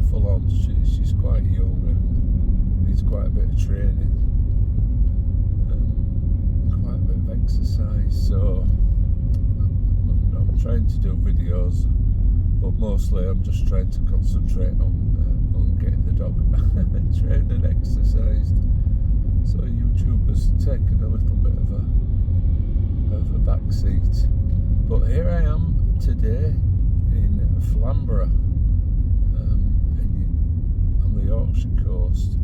full on. She's quite young and needs quite a bit of training, quite a bit of exercise. So I'm trying to do videos, but mostly I'm just trying to concentrate on getting the dog trained and exercised. So YouTube has taken a little bit of a back seat. But here I am today in Flamborough, on the Yorkshire coast.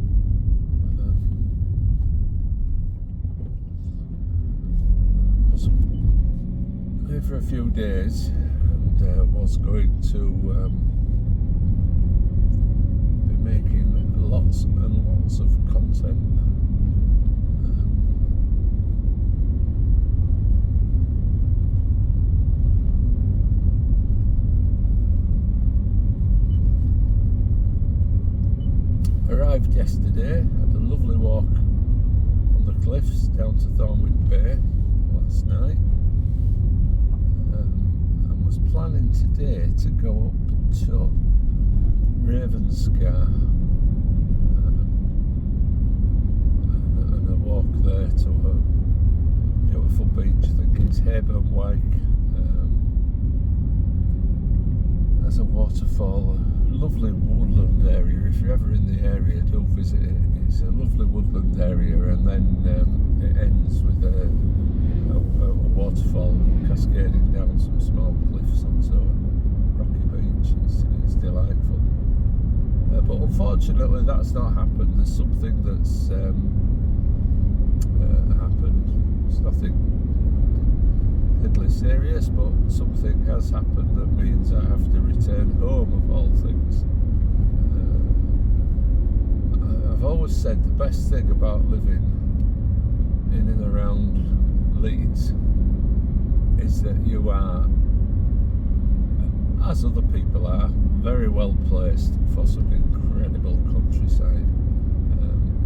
I was there for a few days and was going to be making lots and lots of content. Arrived yesterday, had a lovely walk on the cliffs down to Thornwick Bay last night, and was planning today to go up to Ravenscar and a walk there to a beautiful beach. I think it's Hayburn Wyke. There's a waterfall, a lovely woodland area. If you're ever in the area, do visit it. It's a lovely woodland area, and then it ends with a waterfall cascading down some small cliffs onto a rocky beach. It's delightful. But unfortunately, that's not happened. There's something that's happened. It's nothing serious, but something has happened that means I have to return home, of all things. I've always said the best thing about living in and around Leeds is that you are, as other people are, very well placed for some incredible countryside.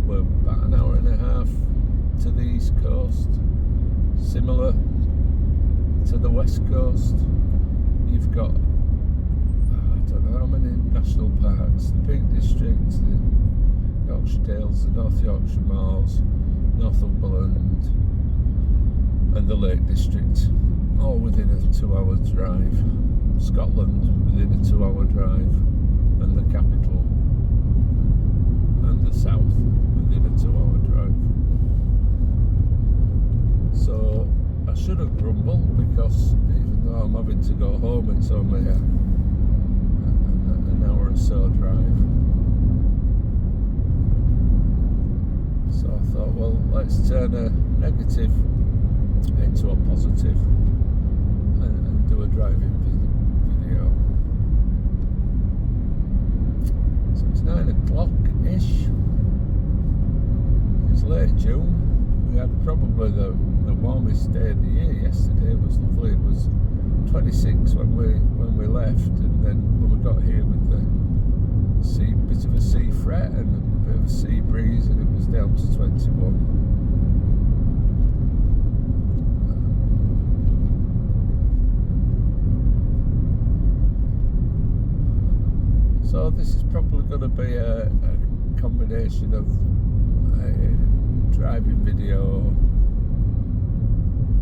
We're about an hour and a half to the east coast, similar to the west coast. You've got, I don't know how many national parks: the Peak District, the Yorkshire Dales, the North Yorkshire Moors, Northumberland, and the Lake District, all within a 2-hour drive. Scotland within a 2-hour drive, and the capital and the south within a 2-hour drive. So I shouldn't grumble, because even though I'm having to go home, it's only an hour or so drive. So I thought, well, let's turn a negative into a positive and do a driving video. So it's 9 o'clock-ish. It's late June. We had probably the warmest day of the year yesterday. It was lovely. It was 26 when we left, and then when we got here with the bit of a sea fret and a bit of a sea breeze, and it was down to 21. So this is probably going to be a combination of a driving video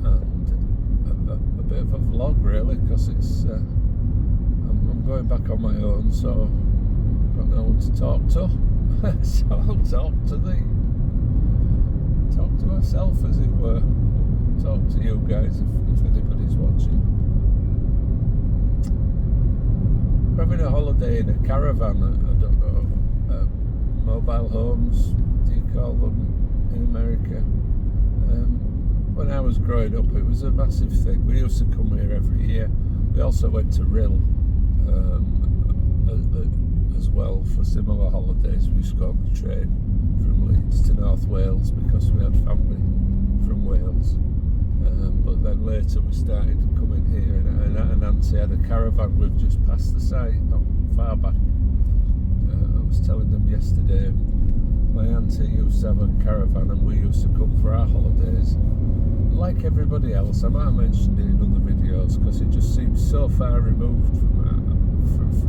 and a bit of a vlog, really, because it's I'm going back on my own, so I've got no one to talk to. So I'll talk to myself, as it were. Talk to you guys if anybody's watching. We're having a holiday in a caravan. I don't know, mobile homes, do you call them in America? When I was growing up, it was a massive thing. We used to come here every year. We also went to Rill as well for similar holidays. We used to go on the train from Leeds to North Wales because we had family from Wales. But then later we started coming here, and Nancy had a caravan. We've just passed the site, not far back. I was telling them yesterday, my auntie used to have a caravan, and we used to come for our holidays. Like everybody else, I might have mentioned it in other videos, because it just seems so far removed from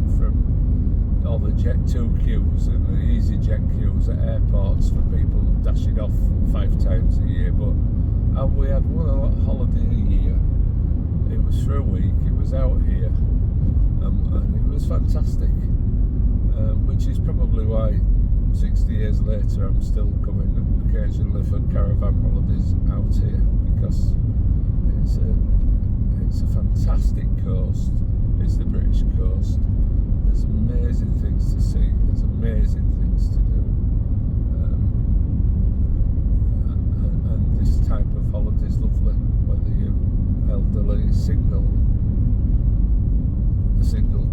all the Jet 2 queues and the EasyJet queues at airports for people dashing off 5 times a year, but we had one holiday a year. It was for a week, it was out here, and it was fantastic, which is probably why 60 years later I'm still coming occasionally for caravan holidays out here, because it's a fantastic coast. It's the British coast. There's amazing things to see, there's amazing things to do, and this type of holiday is lovely, whether you're elderly, a single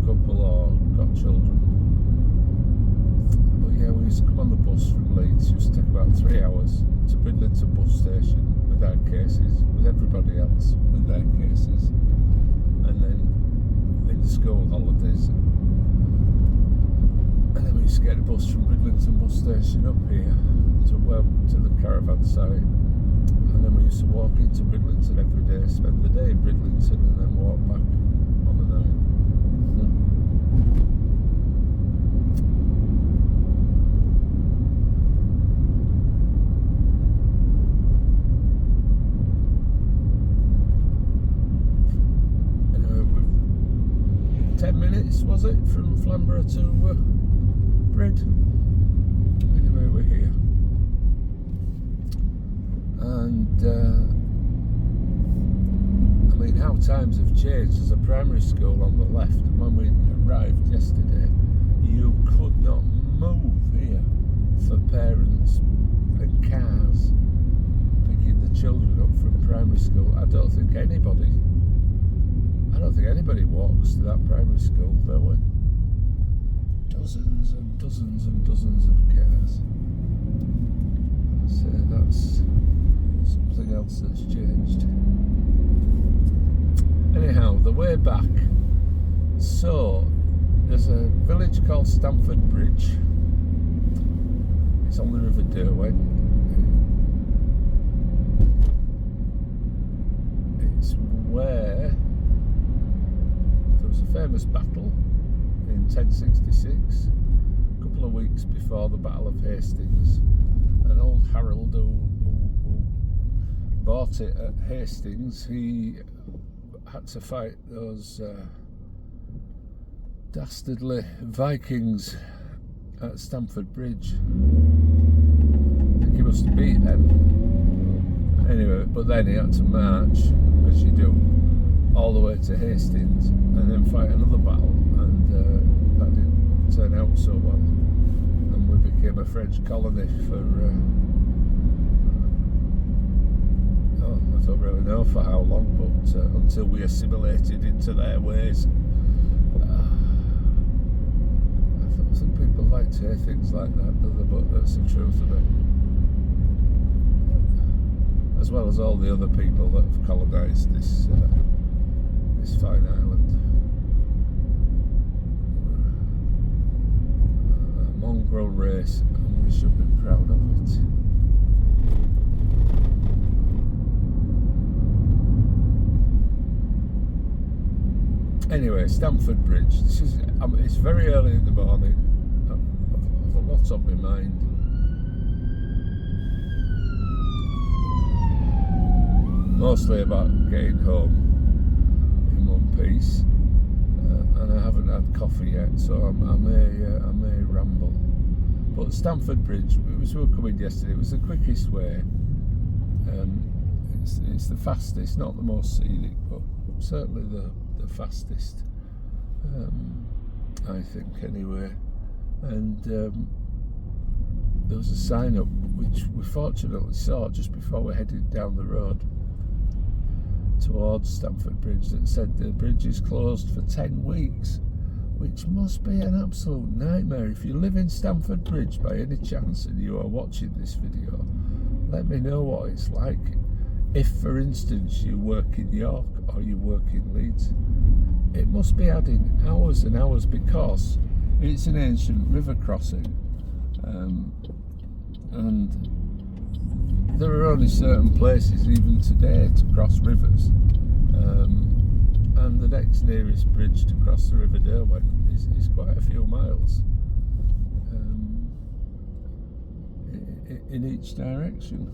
couple, or got children. But yeah, we used to come on the bus from Leeds. It used to take about 3 hours to Bridlington bus station with our cases, with everybody else with their cases, and then in the school holidays. And then we used to get a bus from Bridlington bus station up here to the caravan site, and then we used to walk into Bridlington every day, spend the day in Bridlington, and then walk back on the night. Anyway, 10 minutes was it from Flamborough to Brid? Anyway, we're here, and I mean, how times have changed. There's a primary school on the left, and when we arrived yesterday, you could not move here for parents and cars picking the children up from primary school. I don't think anybody walks to that primary school. There were dozens and dozens and dozens of cars. So that's something else that's changed. Anyhow, the way back, so there's a village called Stamford Bridge. It's on the River Derwent. It's where there was a famous battle in 1066, a couple of weeks before the Battle of Hastings. And old Harold, who bought it at Hastings, he had to fight those dastardly Vikings at Stamford Bridge. I think he must have beat them. Anyway, but then he had to march, as you do, all the way to Hastings, and then fight another battle, and that didn't turn out so well, and we became a French colony for I don't really know for how long, but until we assimilated into their ways. I think people like to hear things like that, but that's the truth of it. As well as all the other people that have colonised this fine island. A mongrel race, and we should be proud of it. Anyway, Stamford Bridge. This is. It's very early in the morning. I've a lot on my mind. Mostly about getting home in one piece, and I haven't had coffee yet, so I may ramble. But Stamford Bridge, we were coming yesterday. It was the quickest way. It's the fastest, not the most scenic, but certainly the fastest, I think, anyway. And there was a sign up which we fortunately saw just before we headed down the road towards Stamford Bridge that said the bridge is closed for 10 weeks, which must be an absolute nightmare. If you live in Stamford Bridge by any chance and you are watching this video, let me know what it's like. If, for instance, you work in York or you work in Leeds, it must be adding hours and hours, because it's an ancient river crossing, and there are only certain places even today to cross rivers, and the next nearest bridge to cross the River Derwent is quite a few miles. in each direction.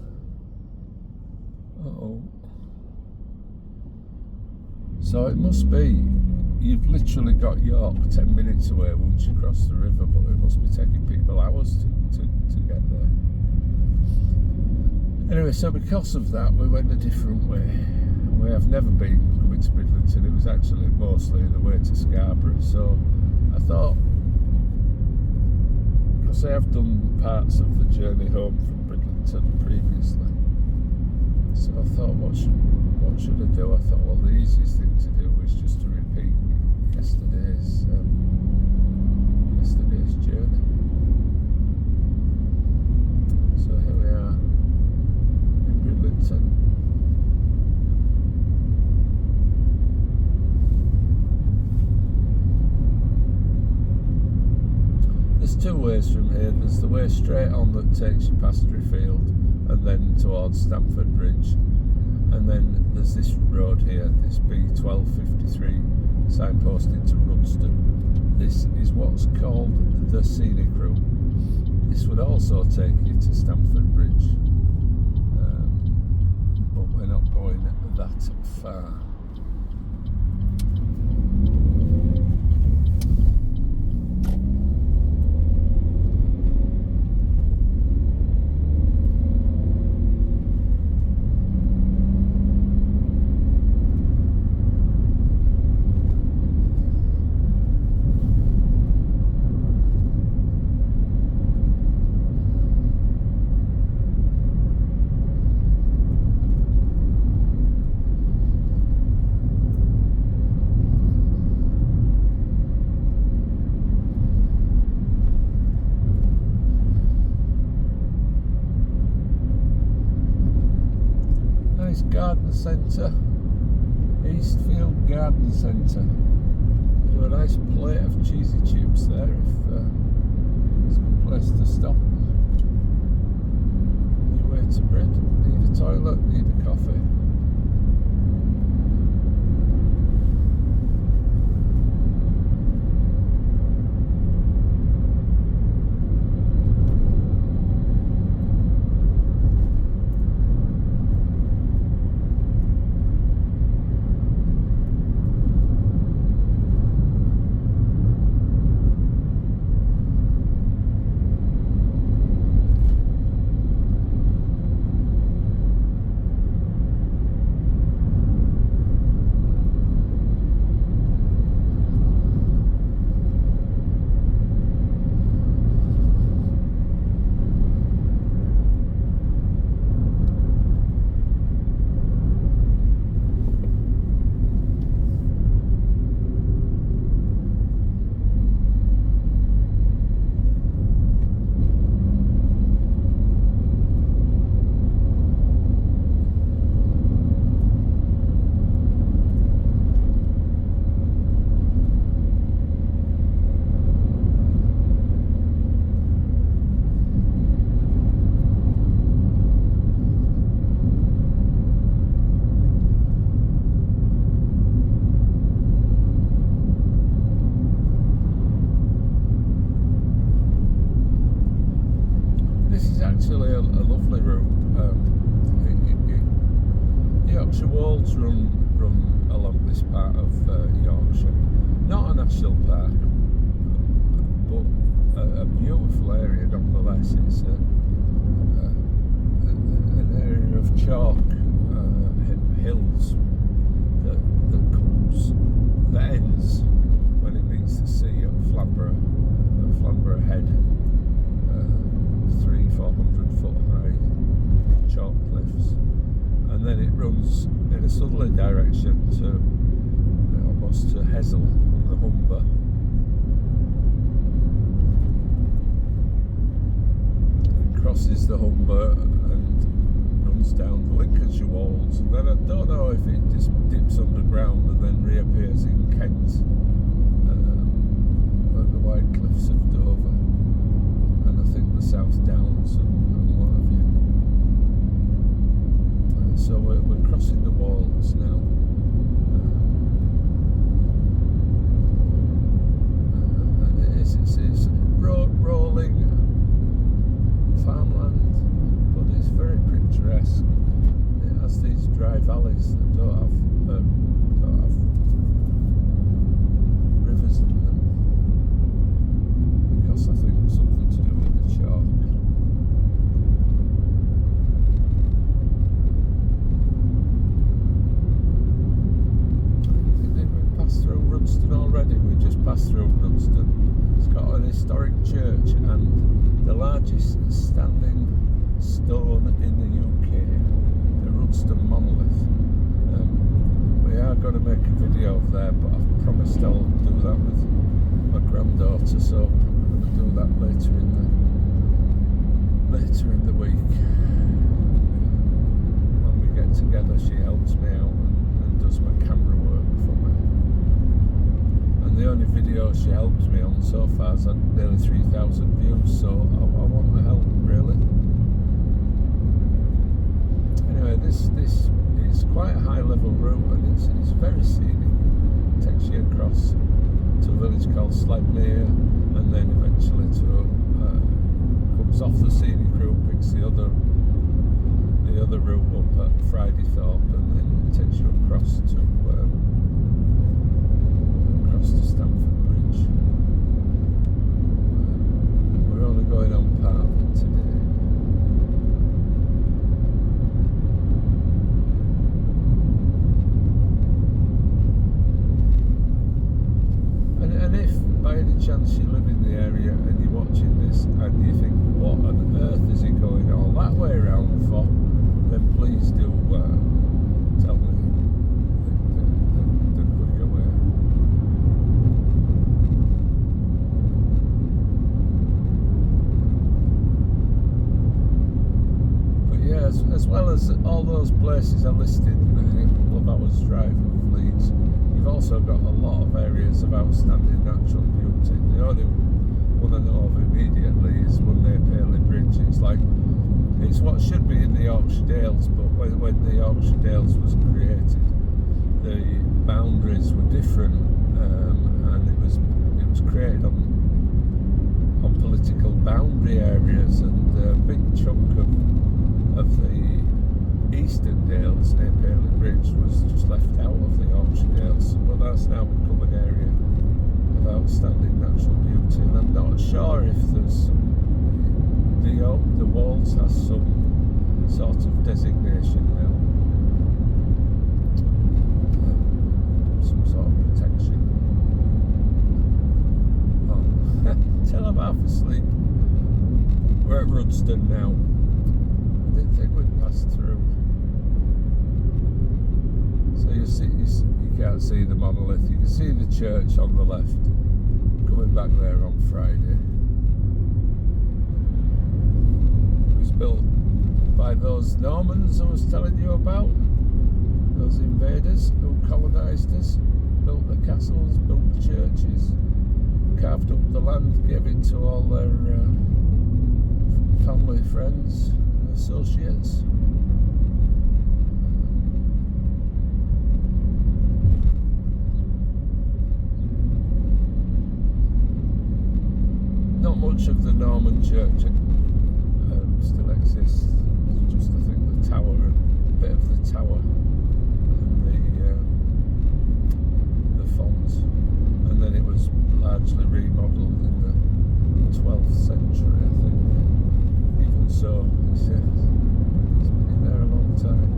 Uh-oh. So it must be, you've literally got York 10 minutes away once you cross the river, but it must be taking people hours to get there. Anyway, so because of that, we went a different way. We have never been coming to Bridlington. It was actually mostly the way to Scarborough. So I thought, because I have done parts of the journey home from Bridlington previously, so I thought, what should I do? I thought, well, the easiest thing to do was just to repeat yesterday's journey. So here we are in Bridlington. There's two ways from here. There's the way straight on that takes you past Driffield and then towards Stamford Bridge, and then there's this road here, this B1253 signposted to Rudston. This is what's called the scenic route. This would also take you to Stamford Bridge, but we're not going that far. Garden Centre, Eastfield Garden Centre. Do a nice plate of cheesy chips there if it's a good place to stop. Your way to Brid. Need a toilet, need a coffee. Actually a lovely route. Yorkshire Wolds run along this part of Yorkshire. Not a national park, but a beautiful area nonetheless. It's an area of chalk hills that ends when it meets the sea at Flamborough Head. 300-400 foot high chalk cliffs, and then it runs in a southerly direction to almost to Hessel on the Humber, and crosses the Humber and runs down the Lincolnshire Wolds, and then I don't know if it just dips underground and then reappears in Kent at the White Cliffs of Dover. I think the South Downs and what have you. So we're crossing the Wolds now. And it's rolling farmland. pass through Rudston. It's got an historic church and the largest standing stone in the UK, the Rudston monolith. We are going to make a video of there, but I've promised I'll do that with my granddaughter, so I'm going to do that later in the week. When we get together, she helps me out and does my camera work for me. And the only video she helps me on so far has had nearly 3,000 views, so I want the help, really. Anyway, this is quite a high level route and it's very scenic. It takes you across to a village called Sledmere and then eventually comes off the scenic route, picks the other route up at Fridaythorpe and then takes you across to Stamford Bridge. We're only going on part of it today. And if by any chance you live in the area and you're watching this and you think, what on earth is it going all that way around for, then please do tell me the quicker way. But yeah, as well as all those places I listed within a couple of hours drive of Leeds, you've also got a lot of areas of outstanding natural beauty. The only one I know of immediately is one near Paley Bridge. It's what should be in the Yorkshire Dales, but when the Yorkshire Dales was created, the boundaries were different, and it was created on political boundary areas, and a big chunk of the Eastern Dales near Paley Bridge was just left out of the Yorkshire Dales, but that's now become an area of outstanding natural beauty, and I'm not sure if there's the Wolds has some sort of designation now, some sort of protection. Oh, till I'm half asleep. We're at Rudston now. I didn't think we'd pass through. So you can't see the monolith. You can see the church on the left. Coming back there on Friday. It was built by those Normans I was telling you about. Those invaders who colonised us. Built the castles, built the churches, carved up the land, gave it to all their family, friends, and associates. Not much of the Norman church still exists. It's just, I think, the tower and a bit of the tower and the font, and then it was largely remodelled in the 12th century, I think. Even so, it's been there a long time.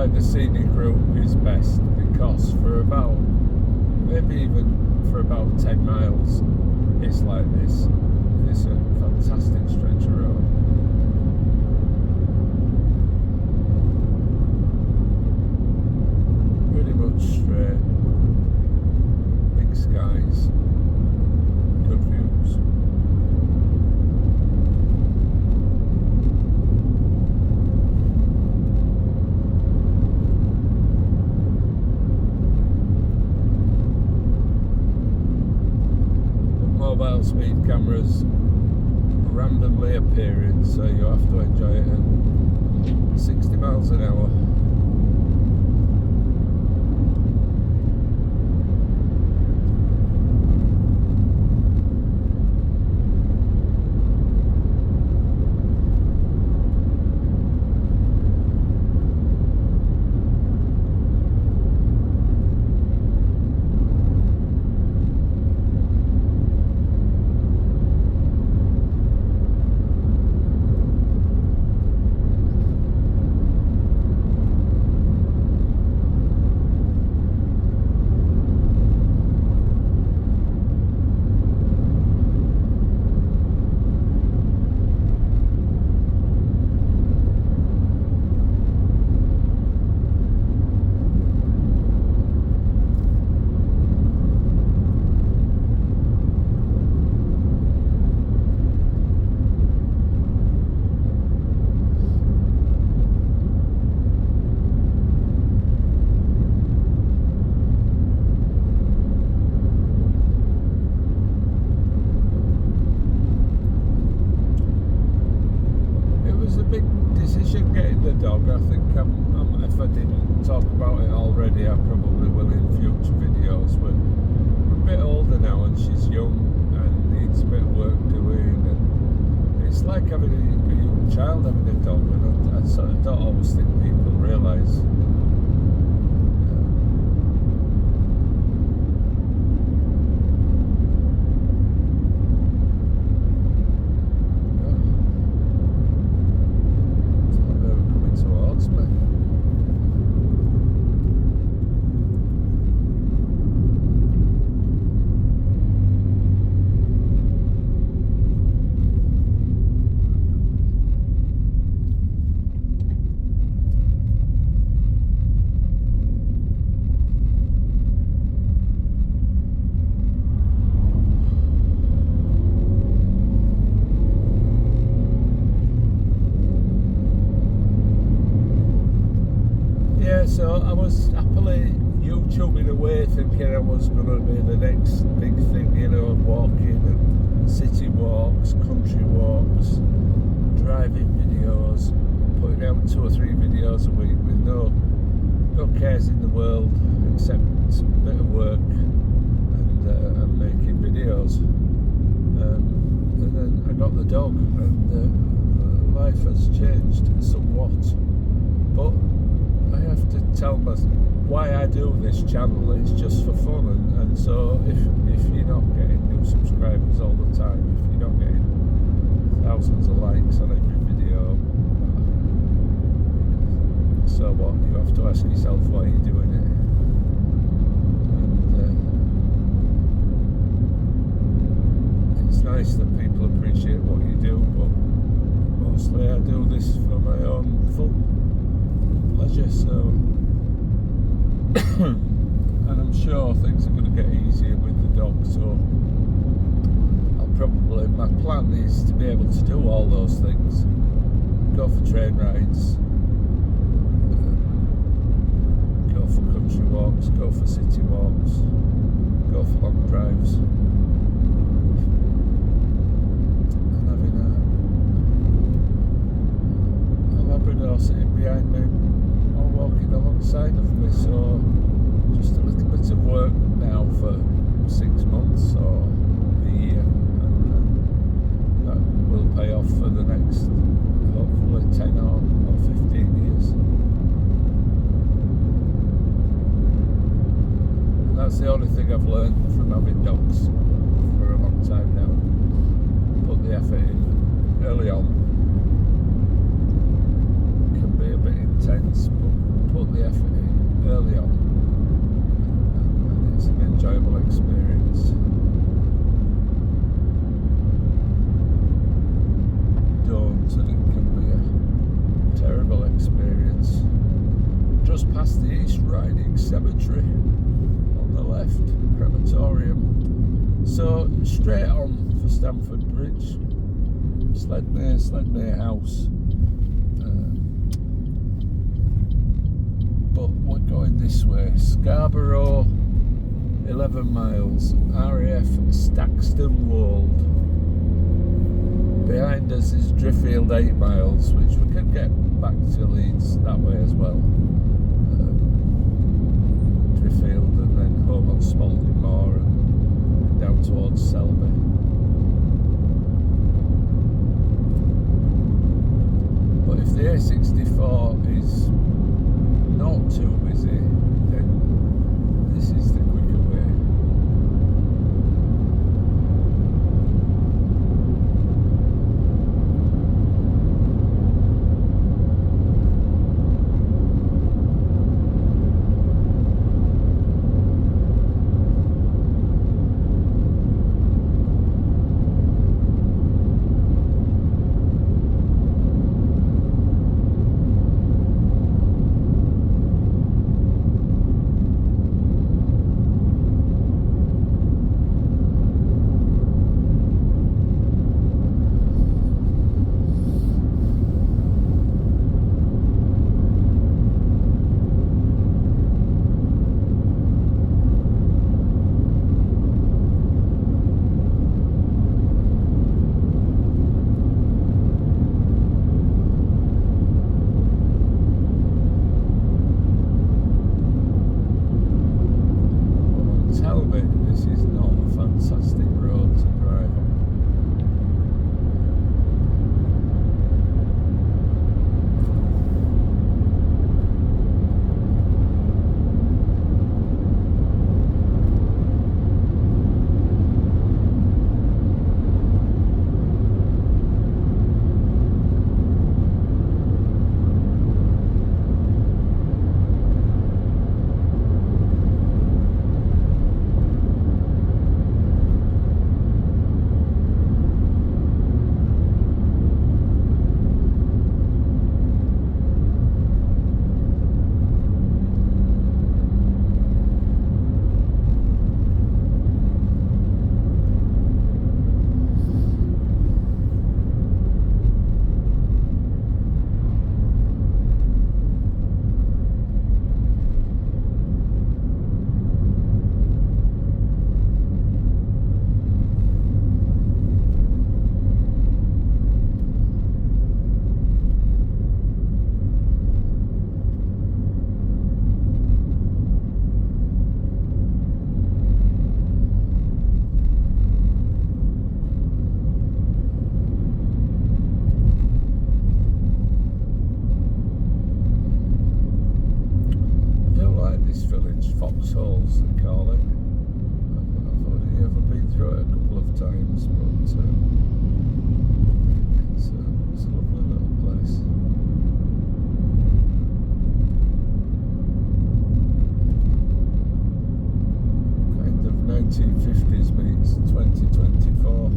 The scenic route is best because for about, maybe even for about 10 miles, it's like this. It's a fantastic stretch of road. single speed cameras randomly appearing, so you have to enjoy it at 60 miles an hour. Dog. I think if I didn't talk about it already, I probably will in future videos. We're a bit older now, and she's young and needs a bit of work doing. And it's like having a young child having a dog, and I sort of don't always think people realise. So I was happily YouTubing away, thinking I was going to be the next big thing, you know, walking and city walks, country walks, driving videos, putting out 2 or 3 videos a week with no cares in the world except a bit of work and making videos. And then I got the dog, and life has changed somewhat. But I have to tell myself why I do this channel. It's just for fun, and so if you're not getting new subscribers all the time, if you're not getting thousands of likes on every video, so what? You have to ask yourself why you're doing it. And it's nice that people appreciate what you do, but mostly I do this for my own fun. Pleasure, so and I'm sure things are going to get easier with the dog, so my plan is to be able to do all those things, go for train rides, go for country walks, go for city walks, go for long drives, and having a Labrador sitting behind me or walking alongside of me. So just a little bit of work now for 6 months or a year, and that will pay off for the next hopefully 10 or 15 years. And that's the only thing I've learned from having dogs for a long time now. Put the effort in early on. Can be a bit intense, but put the effort in early on, and it's an enjoyable experience. Don't, and it can be a terrible experience. Just past the East Riding Cemetery on the left, crematorium. So straight on for Stamford Bridge, Sledmere House. But we're going this way, Scarborough 11 miles, RAF Staxton Wold. Behind us is Driffield 8 miles, which we could get back to Leeds that way as well. Driffield and then home on Spalding Moor and down towards Selby. But if the A64 is not too busy, then this is the quicker way. This is not a fantastic road to drive on. Foxholes, they call it. I've only ever been through it a couple of times, but it's a lovely little place. Kind of 1950s meets 2024.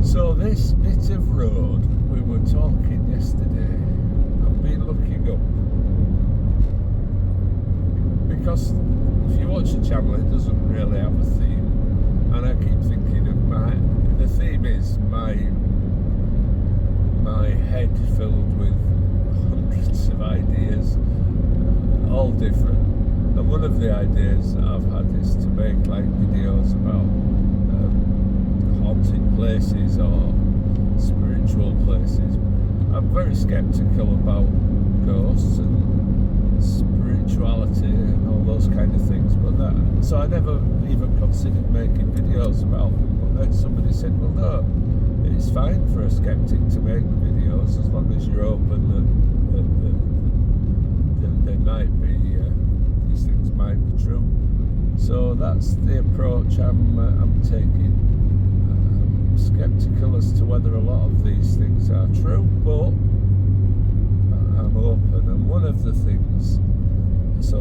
So this bit of road, we were talking yesterday, I've been looking up, because if you watch the channel it doesn't really have a theme, and I keep thinking of the theme is my head filled with hundreds of ideas, all different, and one of the ideas I've had is to make like videos about haunted places or spiritual places. I'm very sceptical about ghosts and spirituality and all those kind of things, so I never even considered making videos about them. But then somebody said, well, no, it's fine for a skeptic to make the videos as long as you're open that they might be, these things might be true. So that's the approach I'm taking. Skeptical as to whether a lot of these things are true, but I'm open. And one of the things I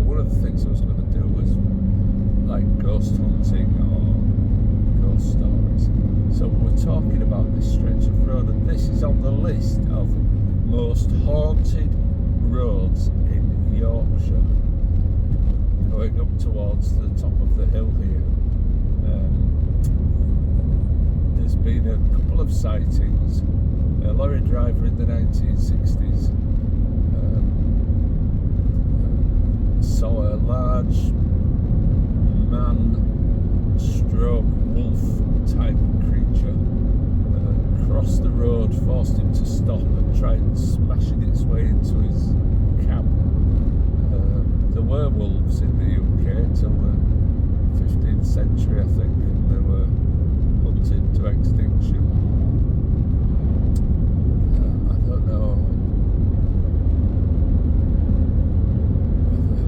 was going to do was like ghost hunting or ghost stories. So we're talking about this stretch of road, and this is on the list of most haunted roads in Yorkshire, going up towards the top of the hill here. of sightings. A lorry driver in the 1960s saw a large man-stroke wolf type creature cross the road, forced him to stop and tried smashing its way into his cab. The werewolves in the UK till the 15th century, I think, and they were hunted to extinction. I don't know whether,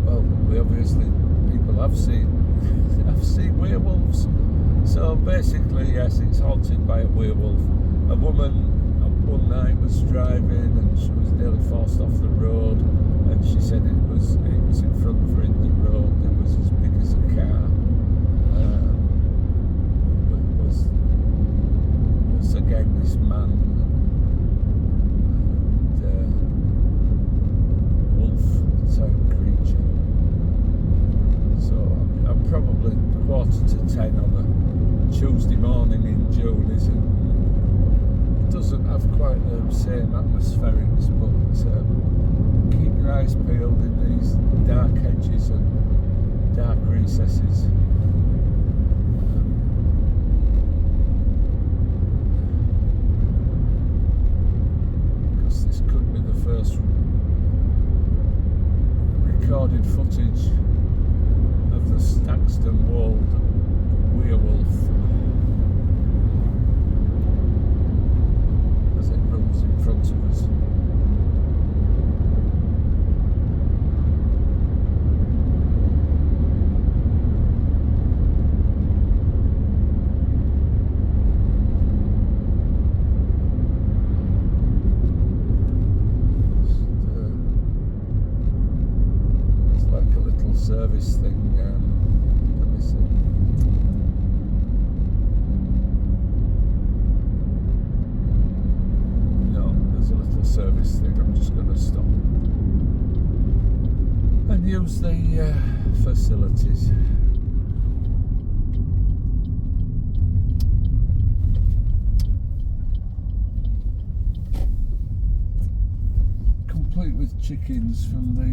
well, we obviously, people have seen werewolves. So basically, yes, it's haunted by a werewolf. A woman one night was driving and she was nearly forced off the road, and she said it was in front of her in the road. It was as big as a car. Was again this man and wolf type creature. So I'm probably 9:45 on a Tuesday morning in June. It doesn't have quite the same atmospherics, but keep your eyes peeled in these dark hedges and dark recesses. Because this could be the first recorded footage of the Staxton Hill werewolf as it runs in front of us. It's like a little service thing. Let me see. Service thing. I'm just going to stop and use the facilities. Complete with chickens from the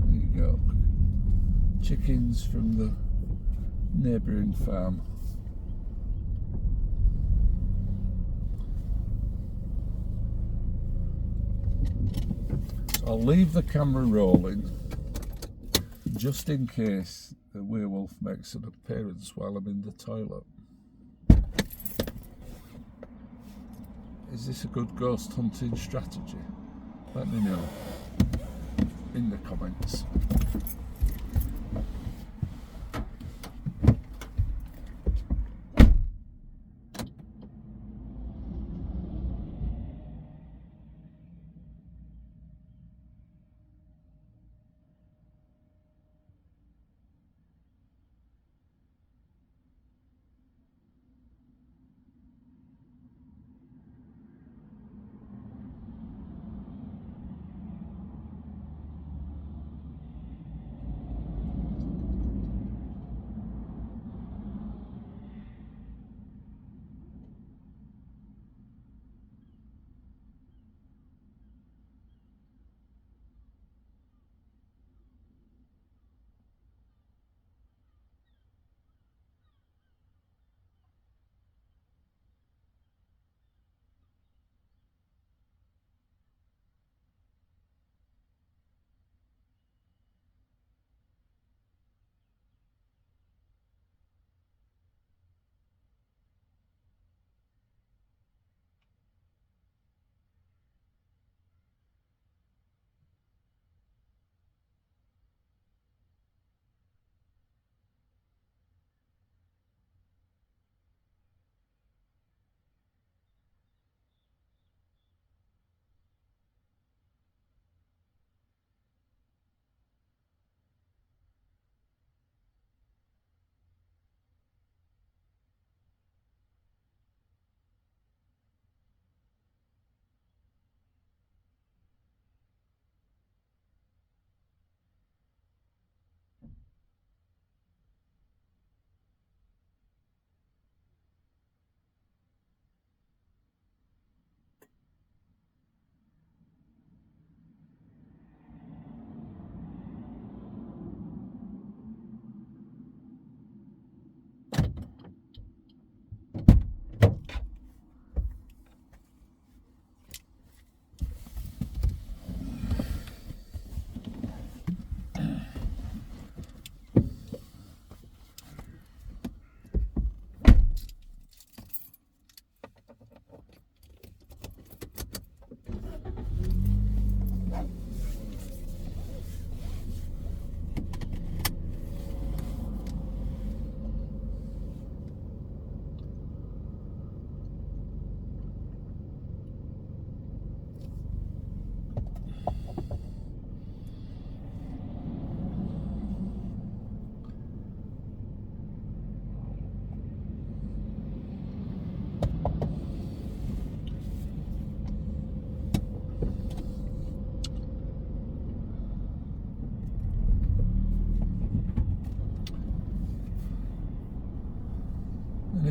there you go, chickens from the neighbouring farm. I'll leave the camera rolling just in case the werewolf makes an appearance while I'm in the toilet. Is this a good ghost hunting strategy? Let me know in the comments.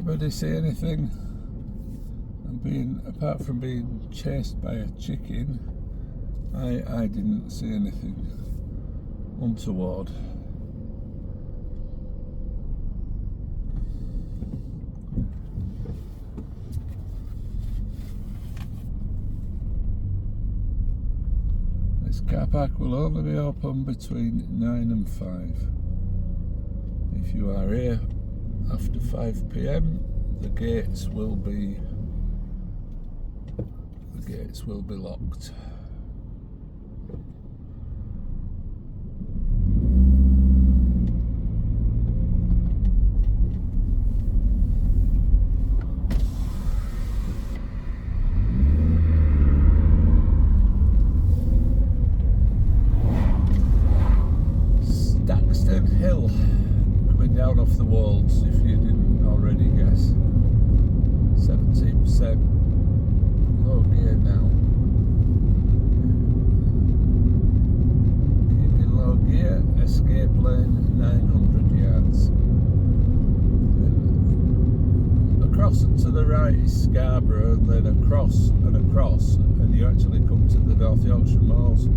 Anybody see anything? Apart from being chased by a chicken, I didn't see anything untoward. This car park will only be open between 9 and 5. If you are here after 5 p.m, the gates will be locked. Staxton Hill, coming down off the Wolds, if you didn't already guess. 17% low gear now. Keeping low gear, escape lane 900 yards. Then across and to the right is Scarborough, and then across, and you actually come to the North Yorkshire Moors.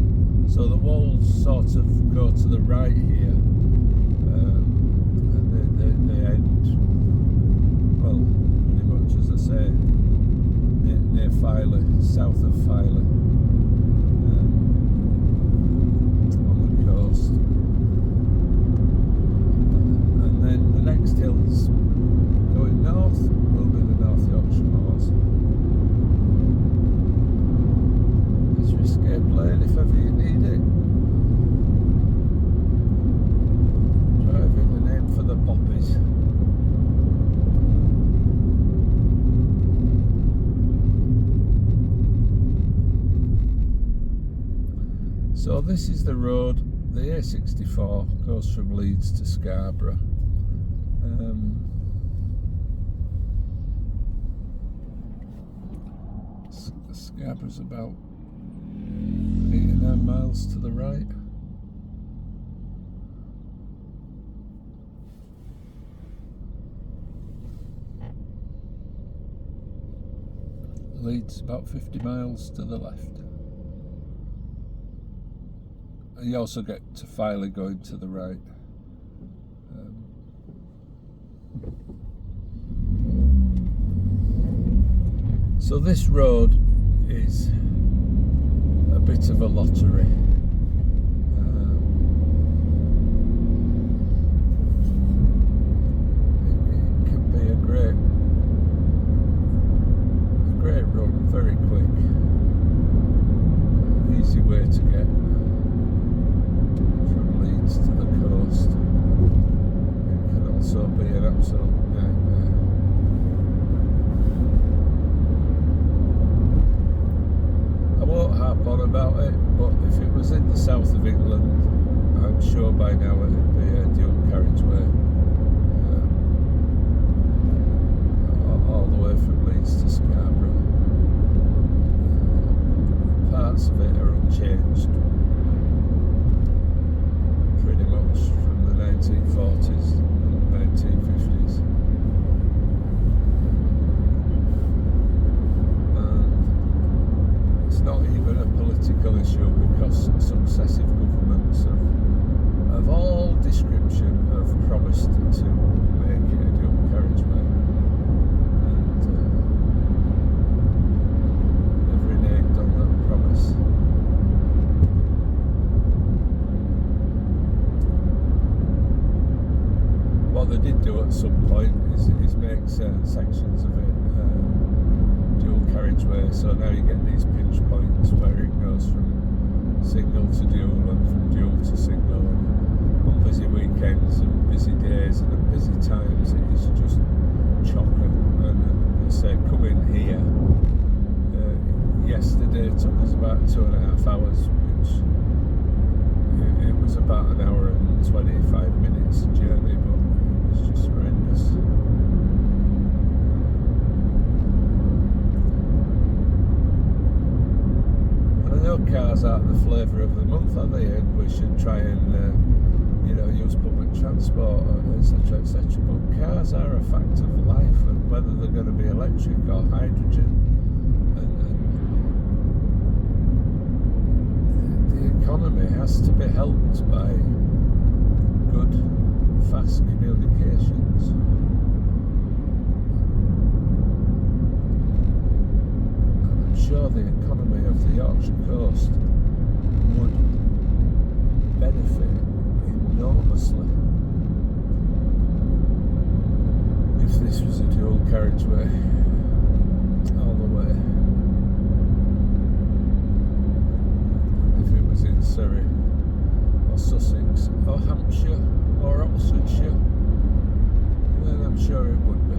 So the Wolds sort of go to the right here, and they end, well, pretty much as I say, near Filey, south of Filey, on the coast. And then the next hills going north will be the North Yorkshire Moors. There's your escape lane if ever you need it. Driving and aim for the poppies. So this is the road, the A64 goes from Leeds to Scarborough. Scarborough's about 8 or 9 miles to the right. Leeds about 50 miles to the left. You also get to Filey going to the right. So this road is a bit of a lottery. It can be a great run, very quick, easy way to get from Leeds to the coast. It can also be an absolute nightmare. I won't harp on about it, but if it was in the south of England, I'm sure by now it would be a dual carriageway, all the way from Leeds to Scarborough. Parts of it are unchanged pretty much from the 1940s and 1950s. It's not even a political issue because successive governments of all description have promised to make it a dual carriageway, and they've reneged on that promise. What they did do at some point is make certain sections of it dual carriageway, so now you get these pinch points where it goes from single to dual and from dual to single, and on busy weekends and busy days and at busy times it is just chocker. And they say coming here yesterday took us about 2.5 hours, which it was about an hour and 25 minutes journey, but it was just horrendous. And I know cars aren't the flavour of the month, are they? And we should try and use public transport, etc., etc. But cars are a fact of life, and whether they're going to be electric or hydrogen, and the economy has to be helped by good, fast communications. And I'm sure the economy of the Yorkshire coast would benefit enormously if this was a dual carriageway all the way. If it was in Surrey or Sussex or Hampshire or Oxfordshire, then I'm sure it would be.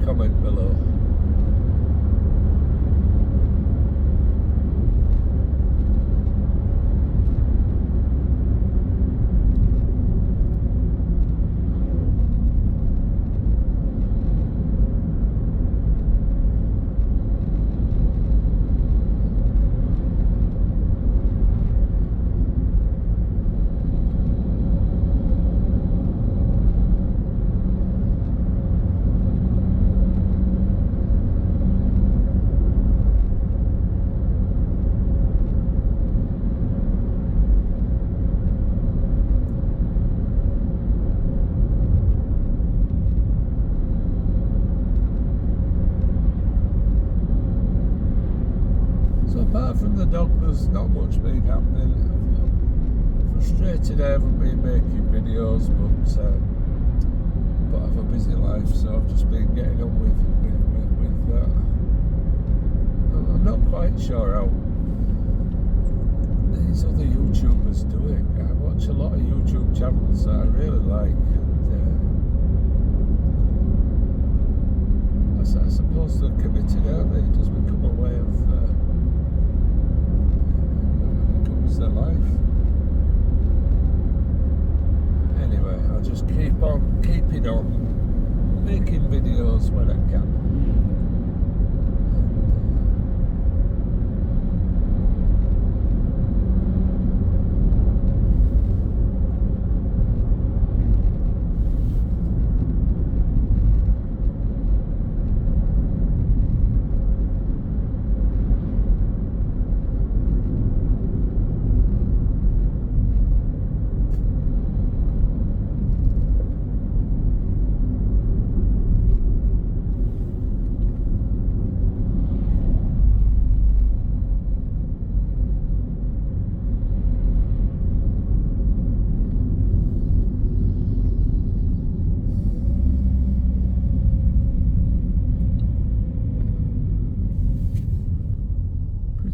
Comment below. Apart from the dog, there's not much been happening. I'm frustrated I haven't been making videos, but I have a busy life, so I've just been getting on with that. I'm not quite sure how these other YouTubers do it. I watch a lot of YouTube channels that I really like, and I suppose they're committed, aren't they? It does become a way of their life. Anyway, I'll just keep on keeping on making videos when I can.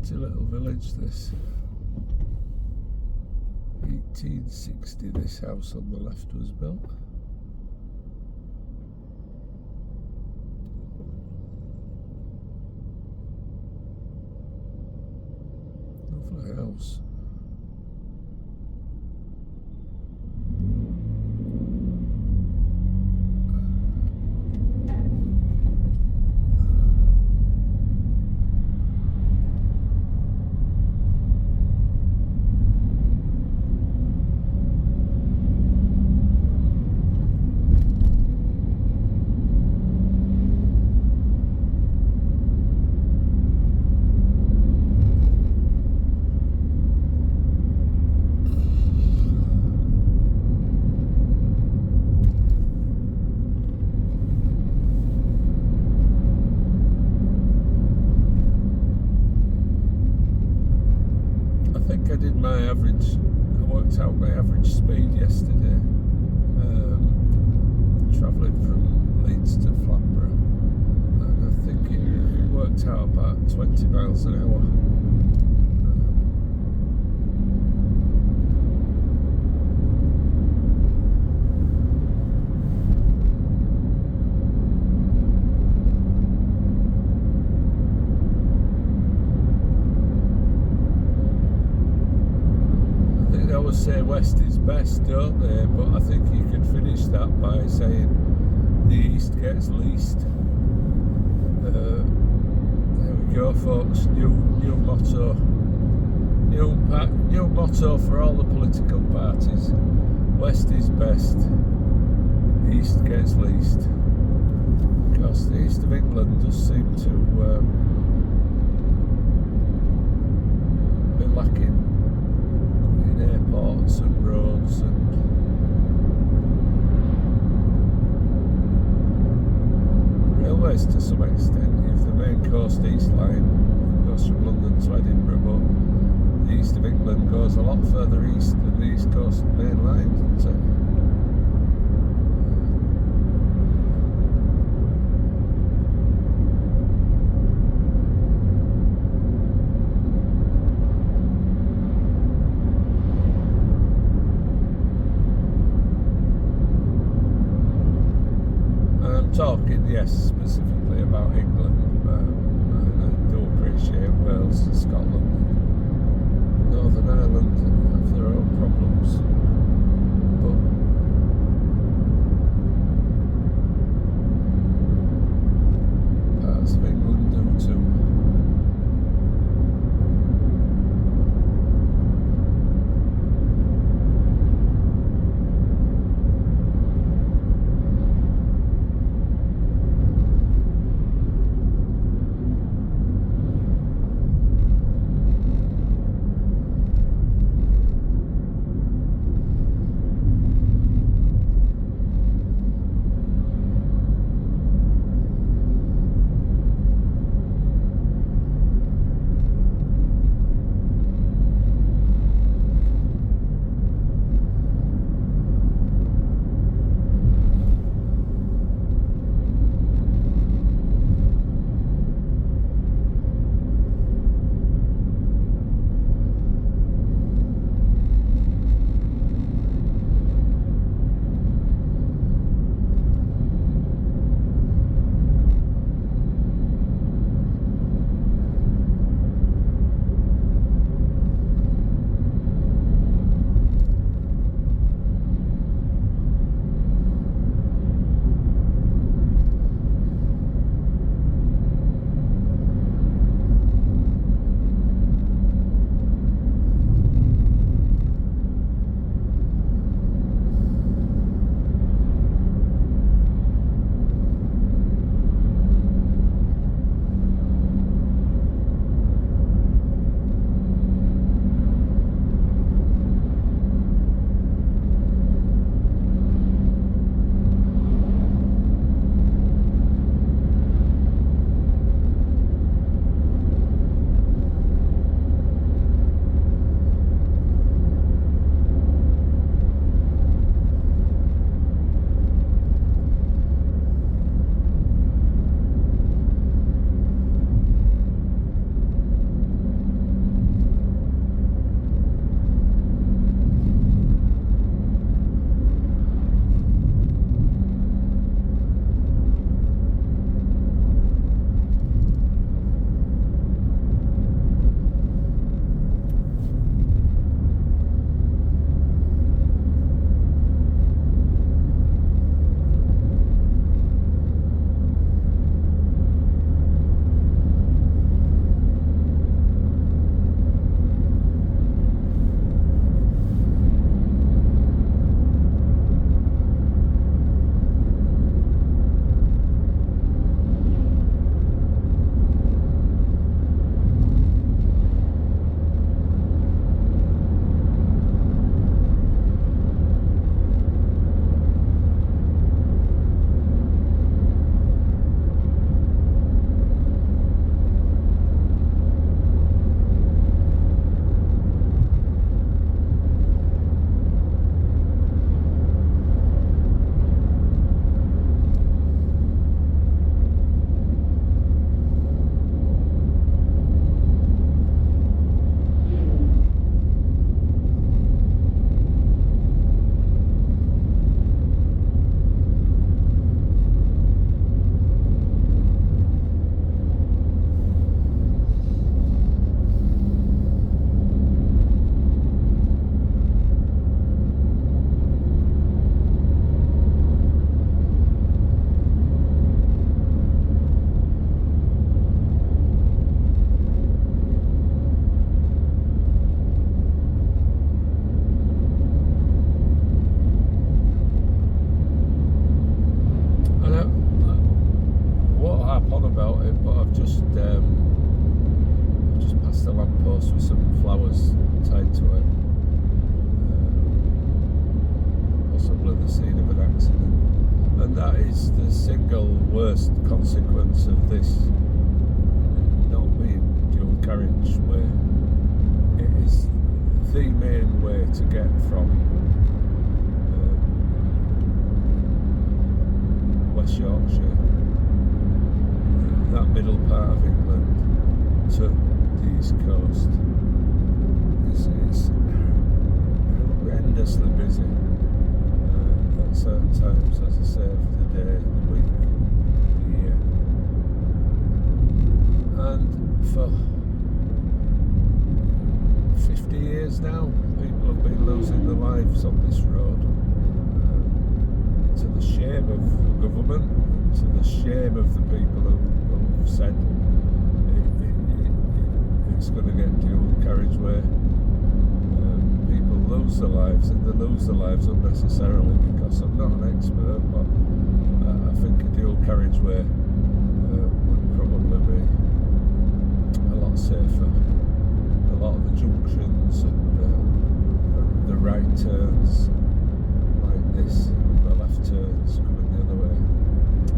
Little village, this 1860 this house on the left was built. Lovely house. I did my average, I worked out my average speed yesterday, travelling from Leeds to Flamborough, and I think it worked out about 20 miles an hour. Say west is best, don't they? But I think you can finish that by saying the east gets least. There we go, folks. New motto. New motto for all the political parties: West is best, East gets least. Because the East of England does seem to be lacking in airports and roads and railways to some extent. If the main coast east line goes from London to Edinburgh, but the East of England goes a lot further east than the East Coast main line, doesn't it? Talking, yes, specifically about England, and I do appreciate Wales and Scotland. Northern Ireland have their own problems, but parts of England do too. a lamppost with some flowers tied to it. Possibly the scene of an accident. And that is the single worst consequence of this not being dual carriageway. It is the main way to get from West Yorkshire, that middle part of England, to the East Coast. This is horrendously busy at certain times, as I say, of the day, the week, the year. And for 50 years now, people have been losing their lives on this road, to the shame of the government, and to the shame of the people who've said it's going to get dual carriageway. People lose their lives, and they lose their lives unnecessarily, because I'm not an expert, but I think a dual carriageway would probably be a lot safer. A lot of the junctions and the right turns like this, the left turns coming the other way,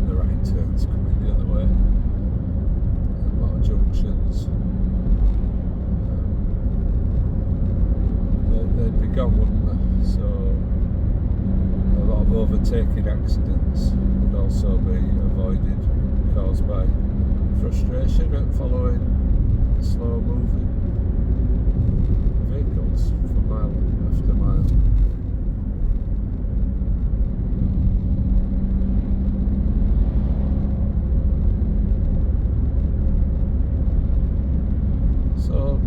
the right turns coming the other way, a lot of junctions, they'd be gone, wouldn't they? So a lot of overtaking accidents would also be avoided, caused by frustration at following slow moving vehicles for mile after mile. So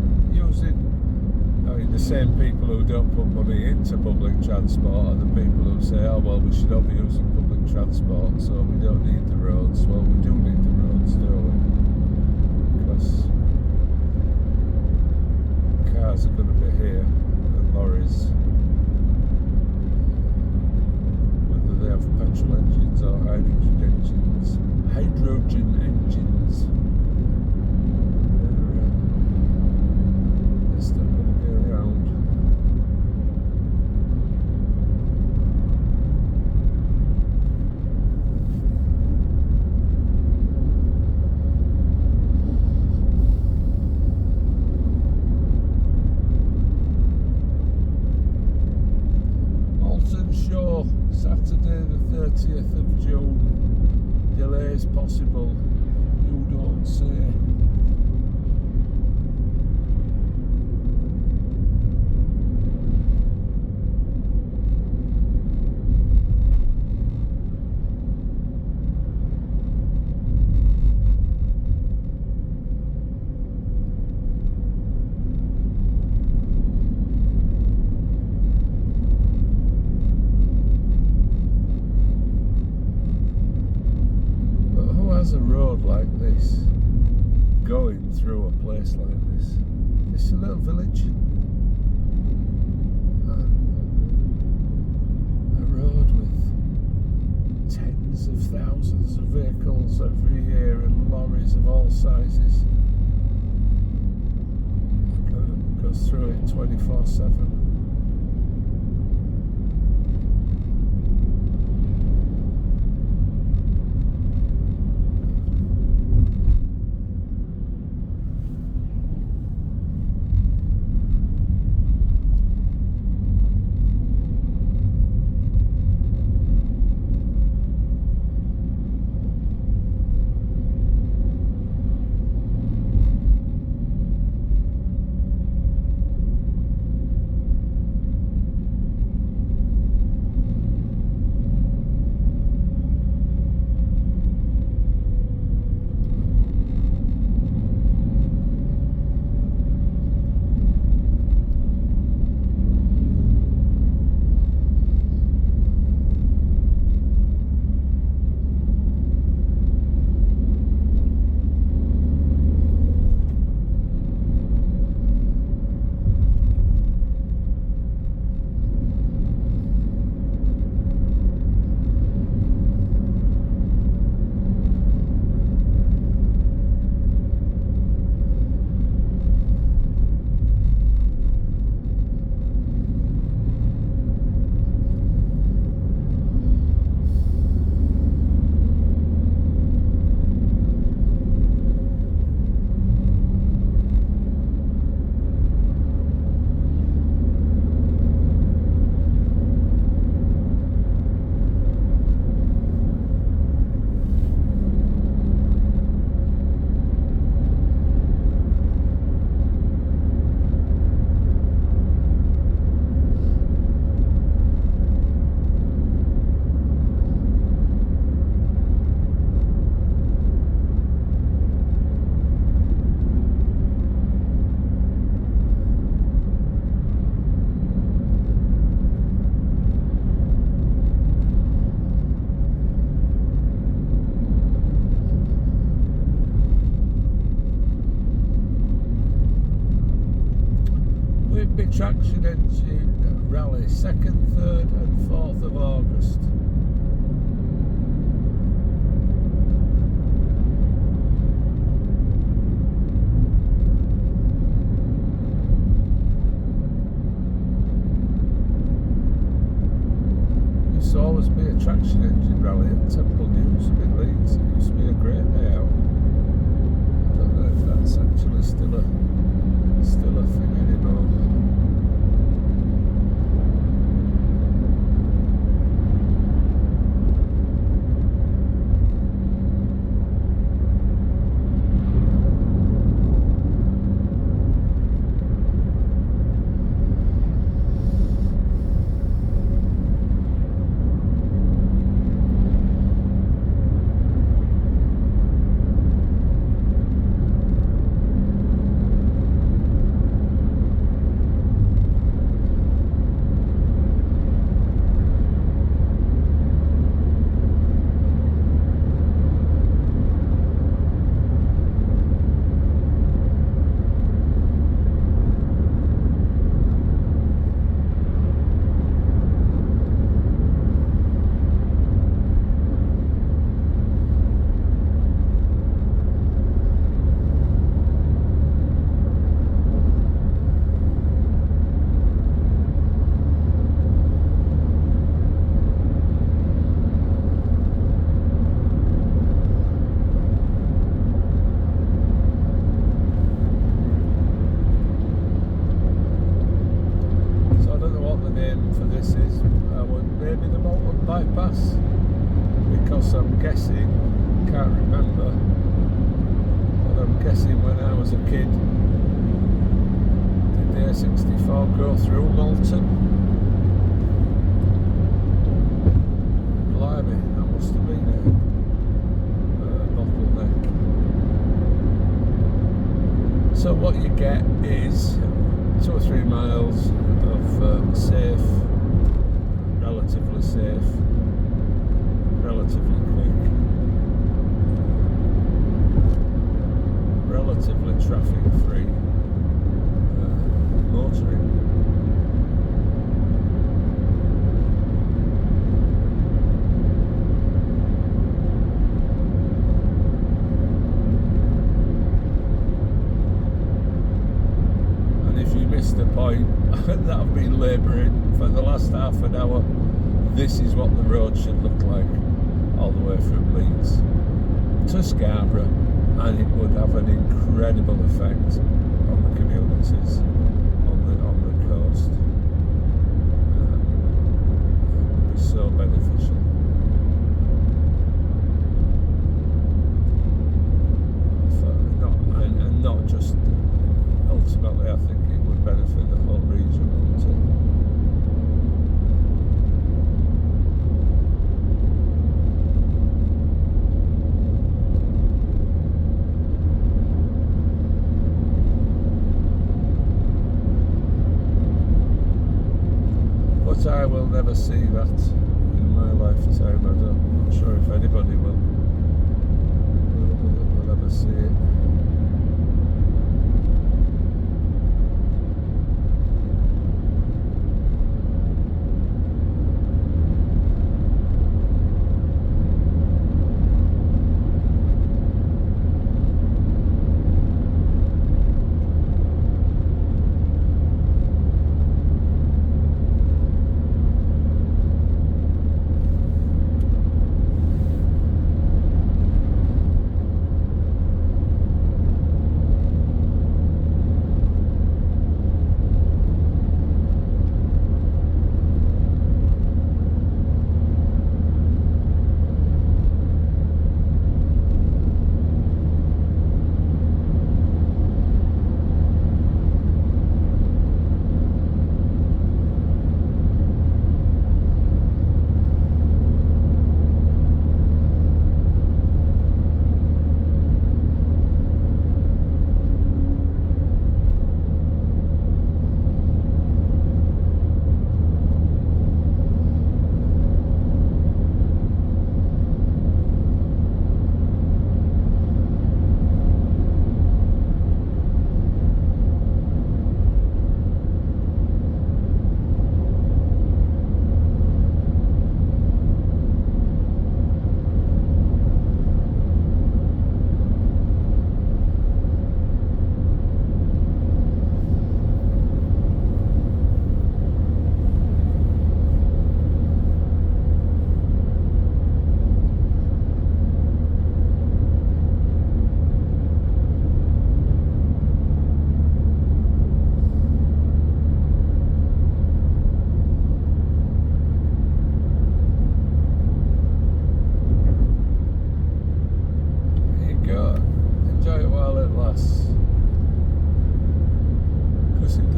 the same people who don't put money into public transport are the people who say, oh well, we should all be using public transport, so we don't need the roads. Well, we do need the roads, don't we? Because cars are going to be here, and lorries, whether they have petrol engines or hydrogen engines. They're still going to be around. Saturday the 30th of June. Delays possible. You don't say. A road like this, going through a place like this, it's a little village, a road with tens of thousands of vehicles every year and lorries of all sizes. It goes through it 24/7. Whitby Traction Engine Rally, 2nd, 3rd and 4th of August. Used to always be a traction engine rally at Temple News in Leeds. It used to be a great day out. I don't know if that's actually still a thing anymore. Bypass, because I'm guessing, can't remember, but I'm guessing when I was a kid, did the A64 go through Malton? Blimey, that must have been a bottleneck. So what you get is 2 or 3 miles of safe, relatively safe, relatively quick, relatively traffic free motoring. And if you missed the point that I've been labouring for the last half an hour, this is what the road should look like all the way from Leeds to Scarborough, and it would have an incredible effect on the communities on the coast. It would be so beneficial. And not just ultimately, I think it would benefit the whole region, wouldn't it? I will never see that in my lifetime. I'm not sure if anybody will ever see it.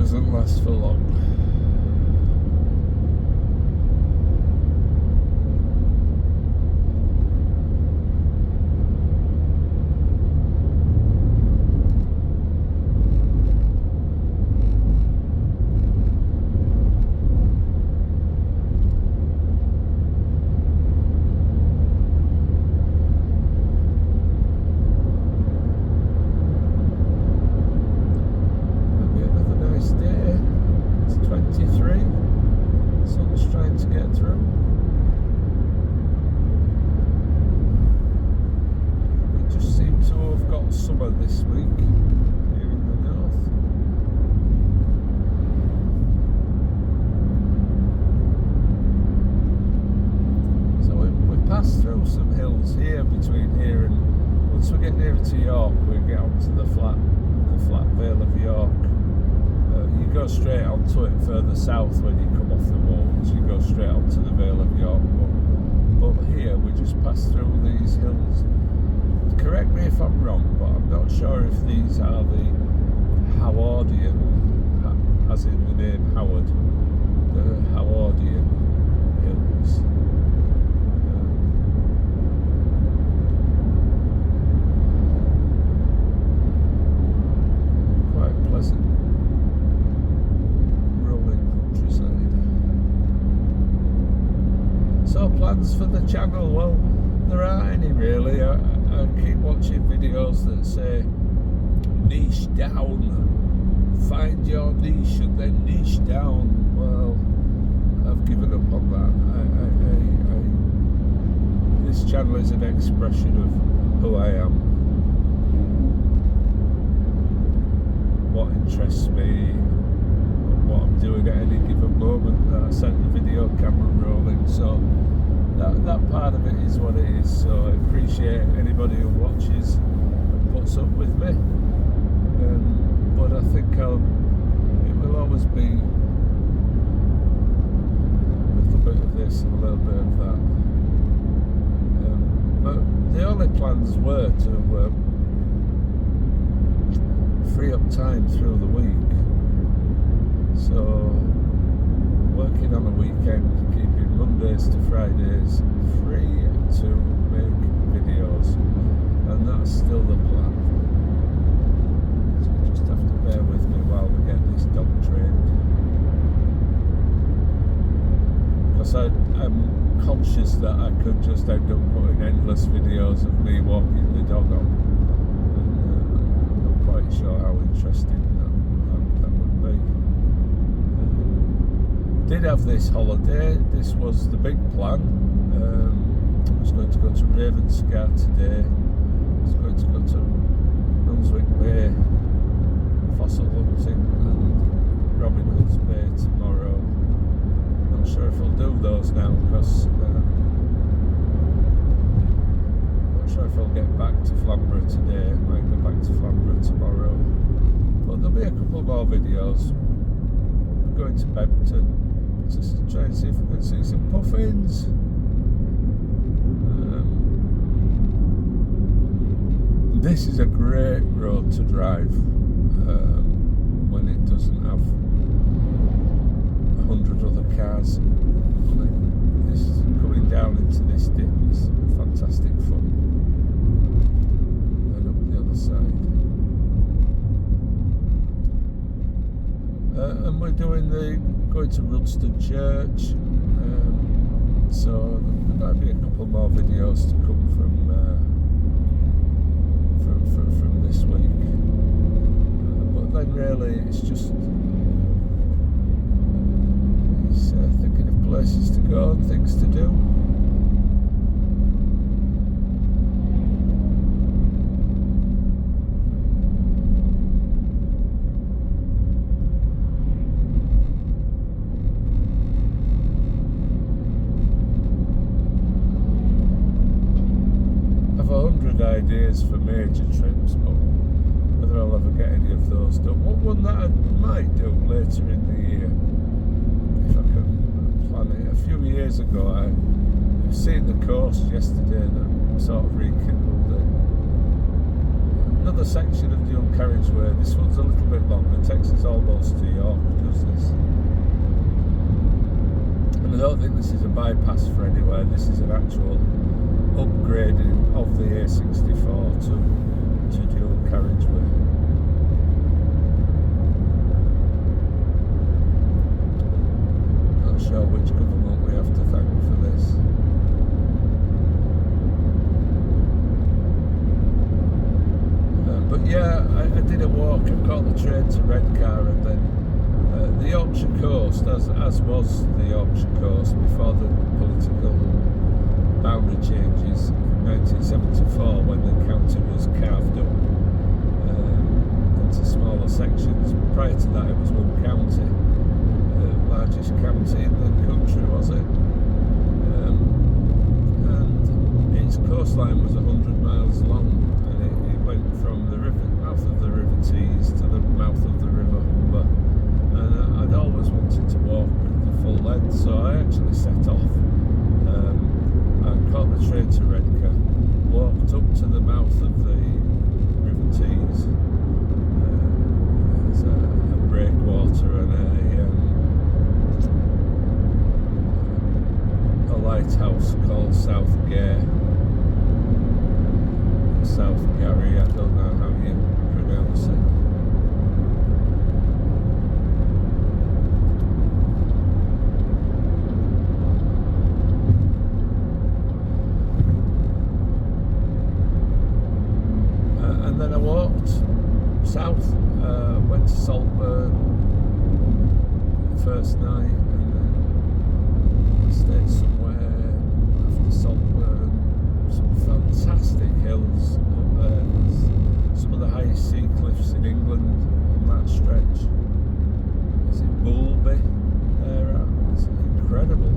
doesn't last for long. Summer this week here in the north. So we passed through some hills here between here and once we get nearer to York we get onto the flat Vale of York. You go straight onto it further south when you come off the Wolds, you go straight onto the Vale of York, but here we just passed through these hills. Correct me if I'm wrong, but I'm not sure if these are the Howardian, as in the name Howard, the Howardian Hills. Quite pleasant, rolling countryside. So plans for the channel? Well, there aren't any really. I keep watching videos that say niche down, find your niche and then niche down. Well, I've given up on that. This channel is an expression of who I am, what interests me, what I'm doing at any given moment that I set the video camera rolling. So that part of it is what it is. So I appreciate anybody who watches and puts up with me, but I think it will always be a little bit of this and a little bit of that. But the only plans were to free up time through the week, so working on a weekend, keeping Mondays to Fridays free to make videos, and that's still the plan. So you just have to bear with me while we get this dog trained, because I'm conscious that I could just end up putting endless videos of me walking the dog on, and I'm not quite sure how interesting that would be. Did have this holiday. This was the big plan. I was going to go to Ravenscar today. I was going to go to Brunswick Bay, fossil hunting, and Robin Hood's Bay tomorrow. Not sure if I'll do those now because not sure if I'll get back to Flamborough today. I might go back to Flamborough tomorrow. But there'll be a couple more videos. We're going to Bedton. Just try and see if we can see some puffins. This is a great road to drive when it doesn't have 100 other cars. This coming down into this dip is fantastic fun. And up the other side. And we're doing going to Rudston Church, so there might be a couple more videos to come from this week. But then really it's just thinking of places to go and things to do. Ideas for major trips, but whether I'll ever get any of those done. One that I might do later in the year, if I can plan it. A few years ago, I've seen the coast yesterday that sort of rekindled it. another section of dual carriageway. This one's a little bit longer, takes us almost to York, does this. And I don't think this is a bypass for anywhere, this is an actual upgrading of the A64 to dual carriageway. Not sure which government we have to thank for this. But yeah, I did a walk. I caught the train to Redcar, and then the Yorkshire coast, as was the Yorkshire coast before the political boundary changes in 1974, when the county was carved up into smaller sections. Prior to that, it was one county, the largest county in the country, was it? And its coastline was 100 miles long, and it went from the mouth of the River Tees to the mouth of the River Humber. And I'd always wanted to walk the full length, so I actually set off. I caught the train to Redcar, walked up to the mouth of the River Tees. There's a breakwater and a lighthouse called South Gary, I don't know how you pronounce it. And then I walked south, went to Saltburn the first night, and then I stayed somewhere after Saltburn. Some fantastic hills up there. There's some of the highest sea cliffs in England on that stretch. Is it Bulby there? It's incredible.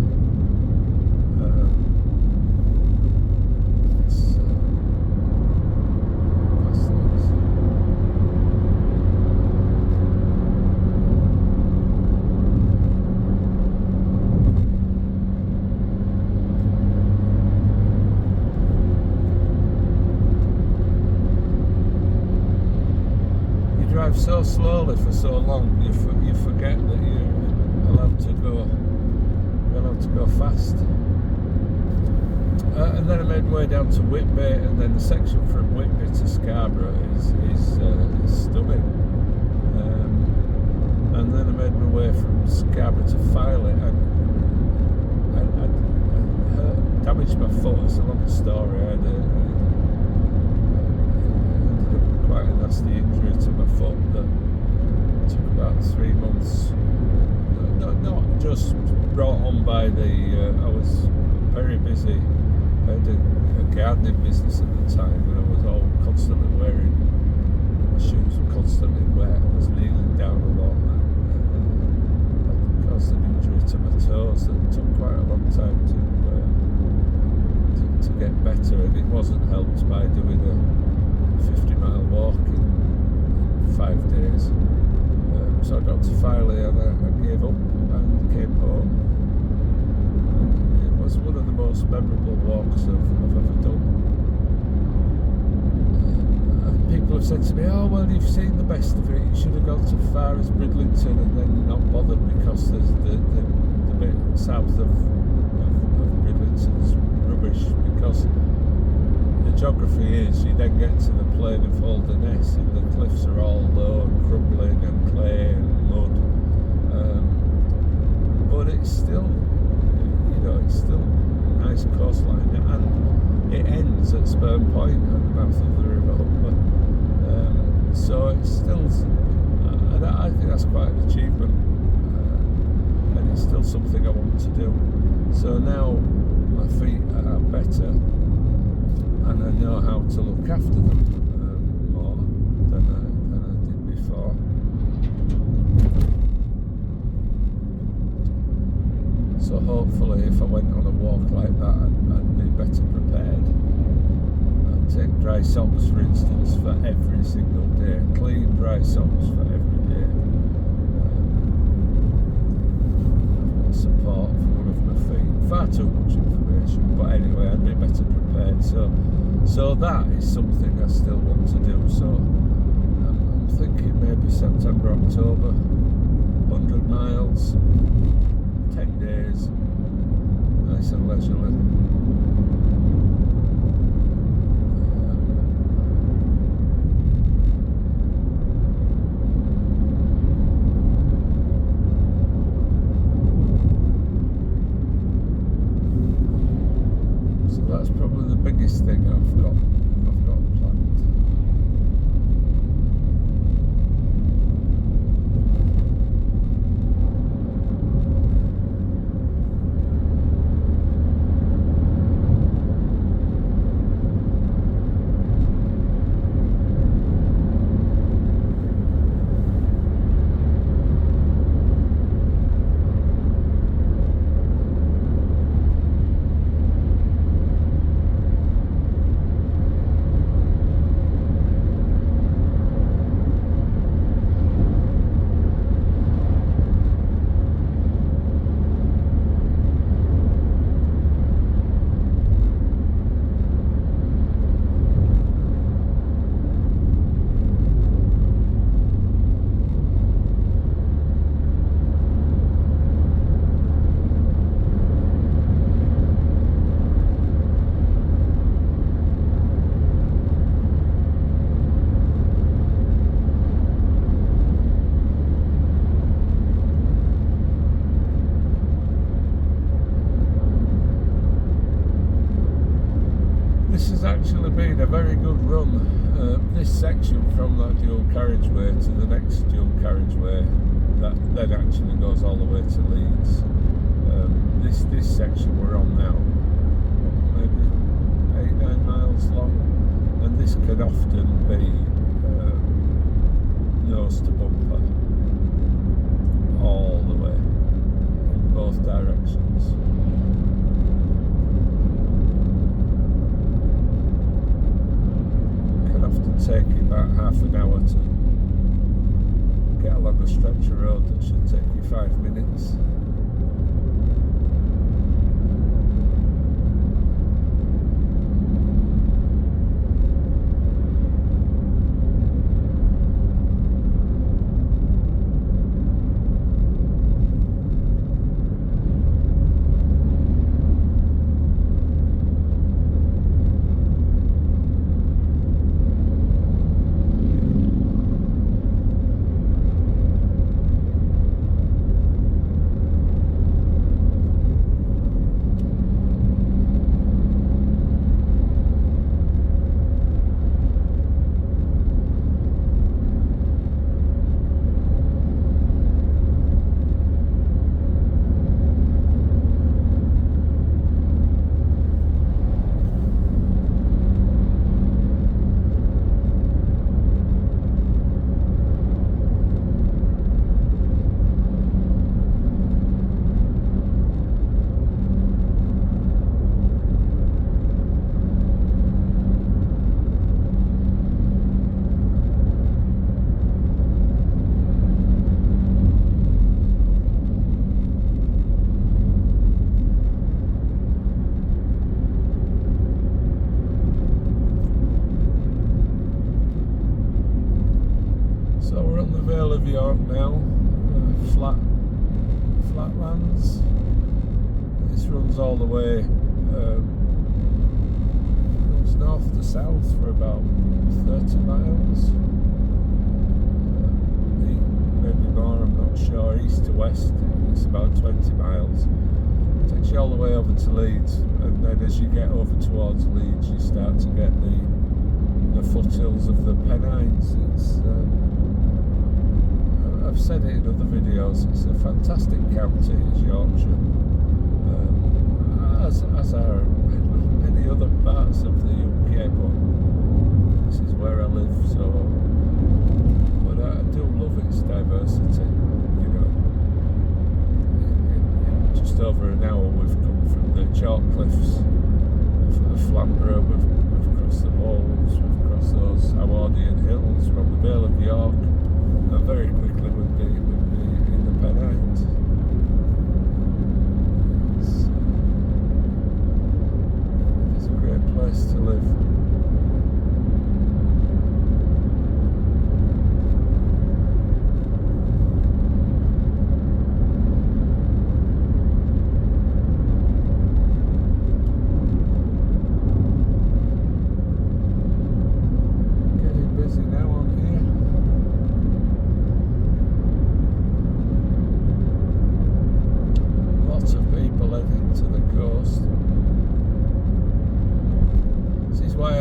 So slowly for so long, you forget that you're allowed to go fast. And then I made my way down to Whitby, and then the section from Whitby to Scarborough is stunning. And then I made my way from Scarborough to Filey, and I damaged my foot. It's a long story. I ended up with quite a nasty injury to my foot that took about 3 months. Not just brought on by the. I was very busy. I had a gardening business at the time, and I was all constantly wearing. My shoes were constantly wet. I was kneeling down a lot, and it caused an injury to my toes that took quite a long time to get better, and it wasn't helped by doing a 50-mile walk in 5 days. So I got to Filey, and I gave up and came home. And it was one of the most memorable walks I've ever done. And people have said to me, "Oh well, you've seen the best of it. You should have gone so far as Bridlington and then not bothered, because there's the bit south of Bridlington's rubbish, because the geography is you then get to the plain of Holderness and the cliffs are all low and crumbling and clay and mud, but it's still a nice coastline, and it ends at Spurn Point at the mouth of the River Humber, so it's still, and I think that's quite an achievement, and it's still something I want to do. So now my feet are better, and I know how to look after them more than I did before. So hopefully if I went on a walk like that, I'd be better prepared. I'd take dry socks, for instance, for every single day. Clean dry socks for every day. Support for one of my feet. Far too much information, but anyway, I'd be better prepared. So So that is something I still want to do. So I'm thinking maybe September, October, 100 miles, 10 days, nice and leisurely. That's probably the biggest thing I've got planned. This has actually been a very good run. This section from that dual carriageway to the next dual carriageway, that then actually goes all the way to Leeds. This section we're on now, maybe 8-9 miles long, and this can often be nose to bumper all the way in both directions. Often take about half an hour to get along a stretch of road that should take you 5 minutes. So we're on the Vale of York now, flatlands. This runs all the way, runs north to south for about 30 miles, maybe more, I'm not sure, east to west it's about 20 miles. Takes you all the way over to Leeds, and then as you get over towards Leeds you start to get the foothills of the Pennines. It's I've said it in other videos, it's a fantastic county, is Yorkshire, as are many other parts of the UK, but this is where I live, so, but I do love its diversity, you know. In just over an hour we've come from the chalk cliffs of Flamborough, we've crossed the Wolds, we've crossed those Howardian hills, we're on the Vale of York, and very quickly we'd be in the Pennines. It's a great place to live.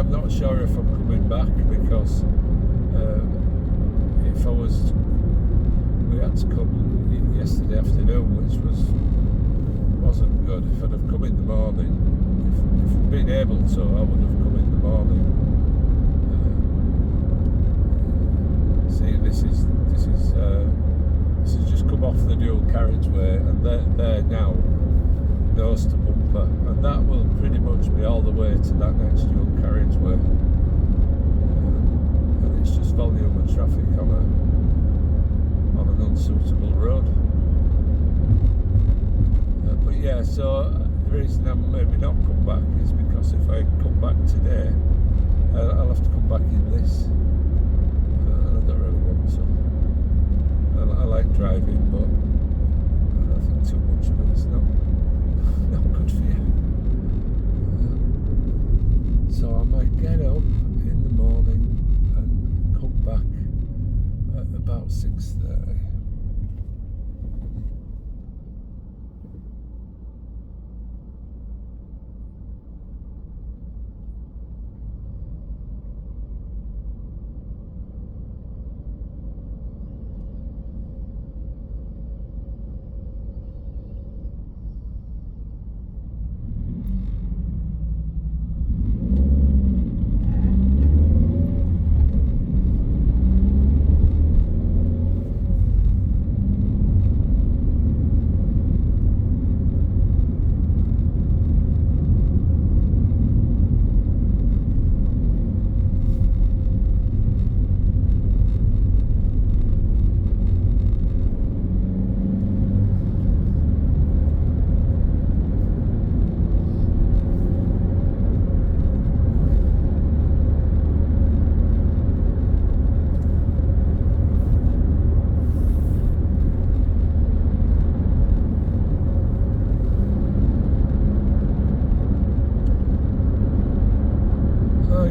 I'm not sure if I'm coming back because if I was, we had to come yesterday afternoon, which wasn't good. If I'd have come in the morning, if I'd been able to, I would have come in the morning. See, this is just come off the dual carriageway, and they're now nose to bumper, and that will pretty much be all the way to that next dual carriageway. And it's just volume of traffic on an unsuitable road. But yeah, so the reason I'm maybe not come back is because if I come back today, I'll have to come back in this, and I don't really want to. I like driving, but I think too much of it's not good for you. So I might get up in the morning and come back at about 6:30.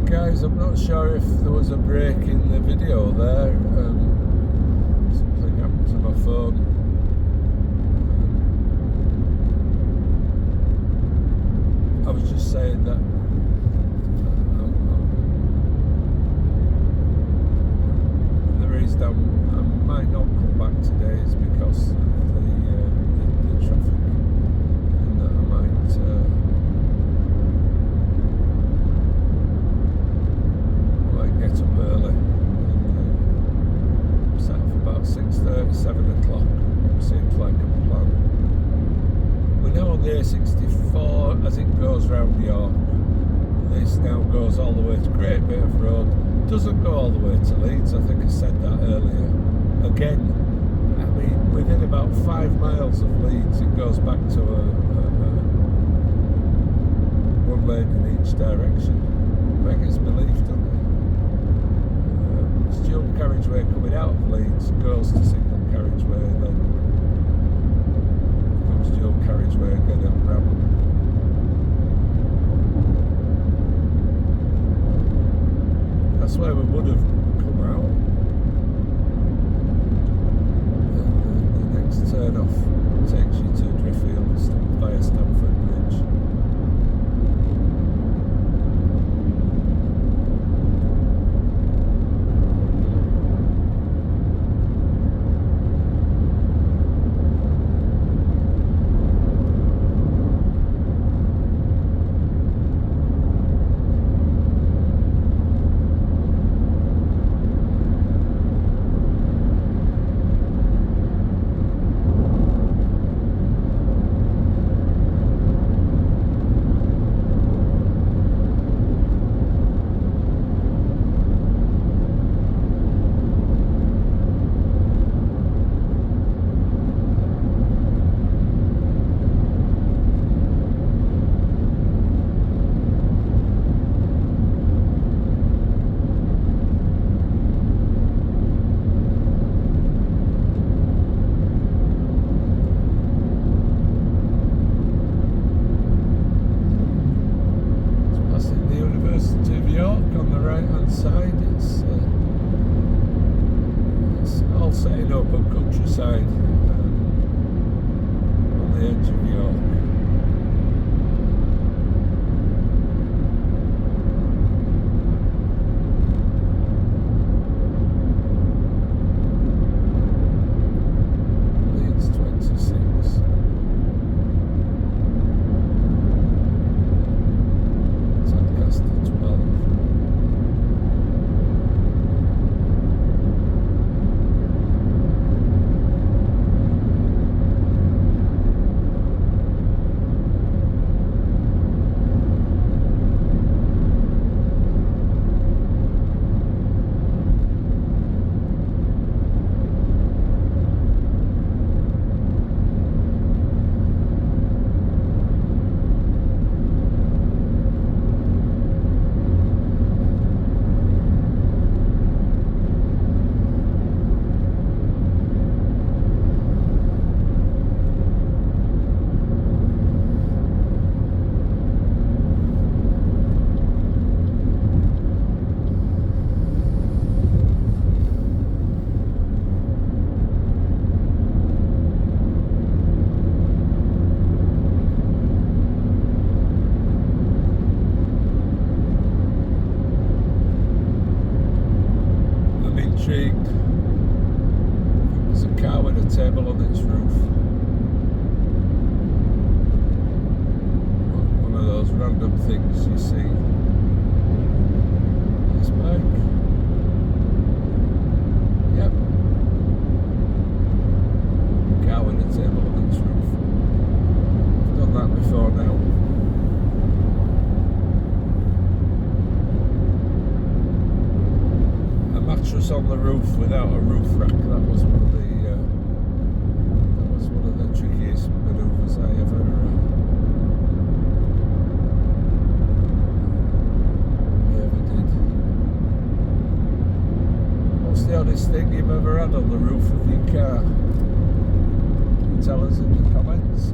Guys, I'm not sure if there was a break in the video there. Something happened to my phone. I was just saying that the reason I might not come back today is because of the traffic, and that I might get up early and set off about 6:30, 7 o'clock. Seems like a plan. We're now on the A64 as it goes round York. This now goes all the way to Great Bit of Road. Doesn't go all the way to Leeds, I think I said that earlier. Again, I mean, within about 5 miles of Leeds it goes back to one lane in each direction. Beggars belief, don't they? Dual carriageway coming out of Leeds goes to single carriageway, then becomes dual carriageway again at Bramham. That's where we would have come out. The next turn off takes you to Driffield via Stamford Bridge. setting up a countryside on the edge of York. table on its roof. One of those random things you see. It's back. Yep. Cow with a table on its roof. I've done that before now. A mattress on the roof without a roof rack. That was one of the trickiest manoeuvres I ever did. What's the oddest thing you've ever had on the roof of your car? Can you tell us in the comments?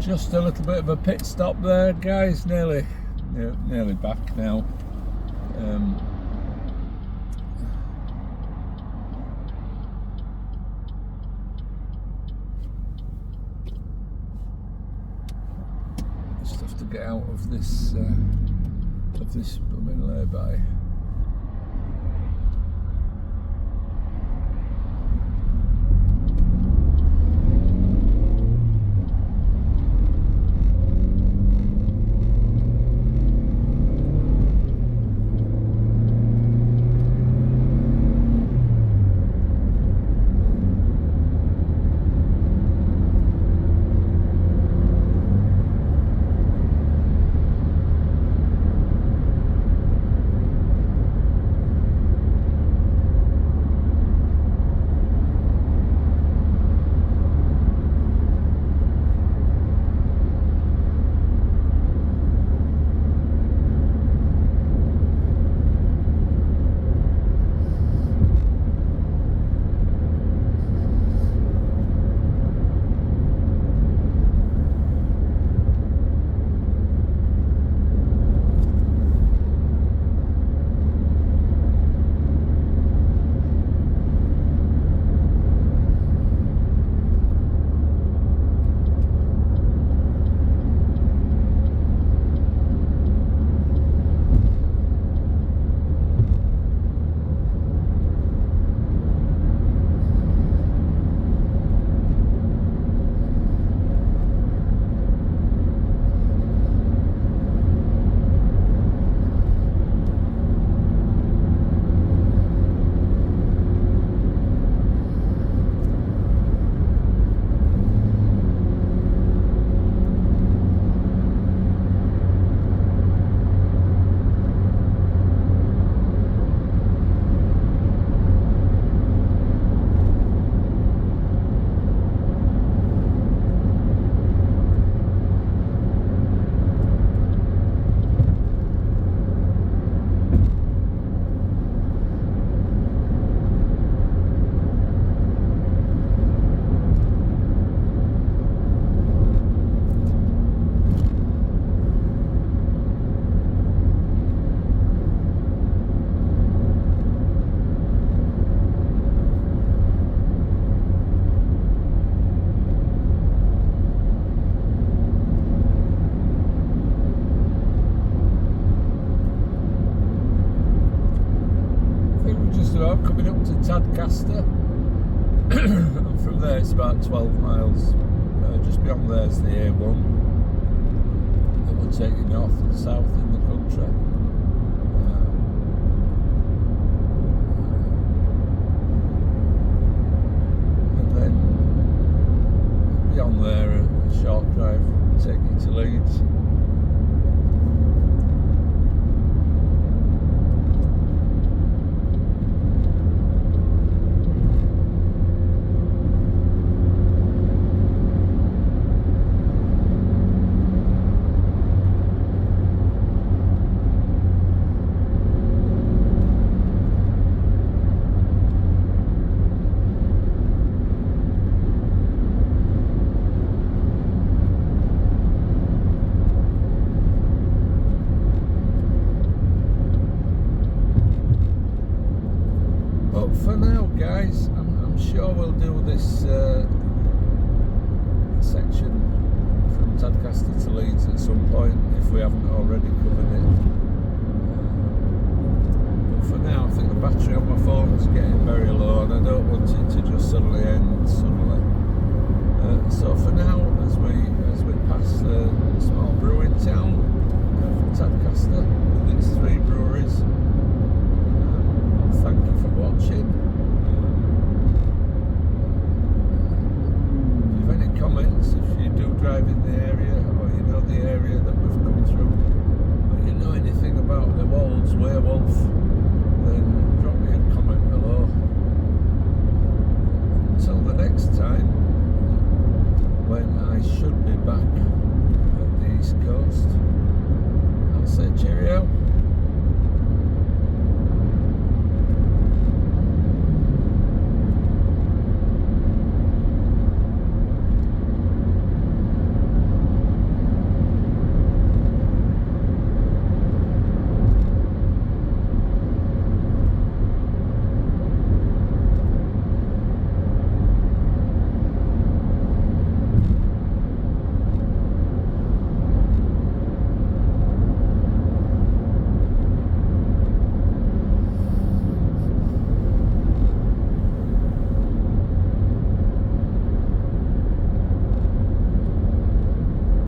Just a little bit of a pit stop there, guys. Nearly back now. Just have to get out of this blooming lay-by. Coming up to Tadcaster, and from there it's about 12 miles. Just beyond there is the A1 that will take you north and south in the country. And then beyond there, a short drive will take you to Leeds. For now, guys, I'm sure we'll do this section from Tadcaster to Leeds at some point if we haven't already covered it. But for now, I think the battery on my phone is getting very low, and I don't want it to just suddenly end suddenly. So for now, as we pass the small brewing town of Tadcaster with its 3 breweries, thank you for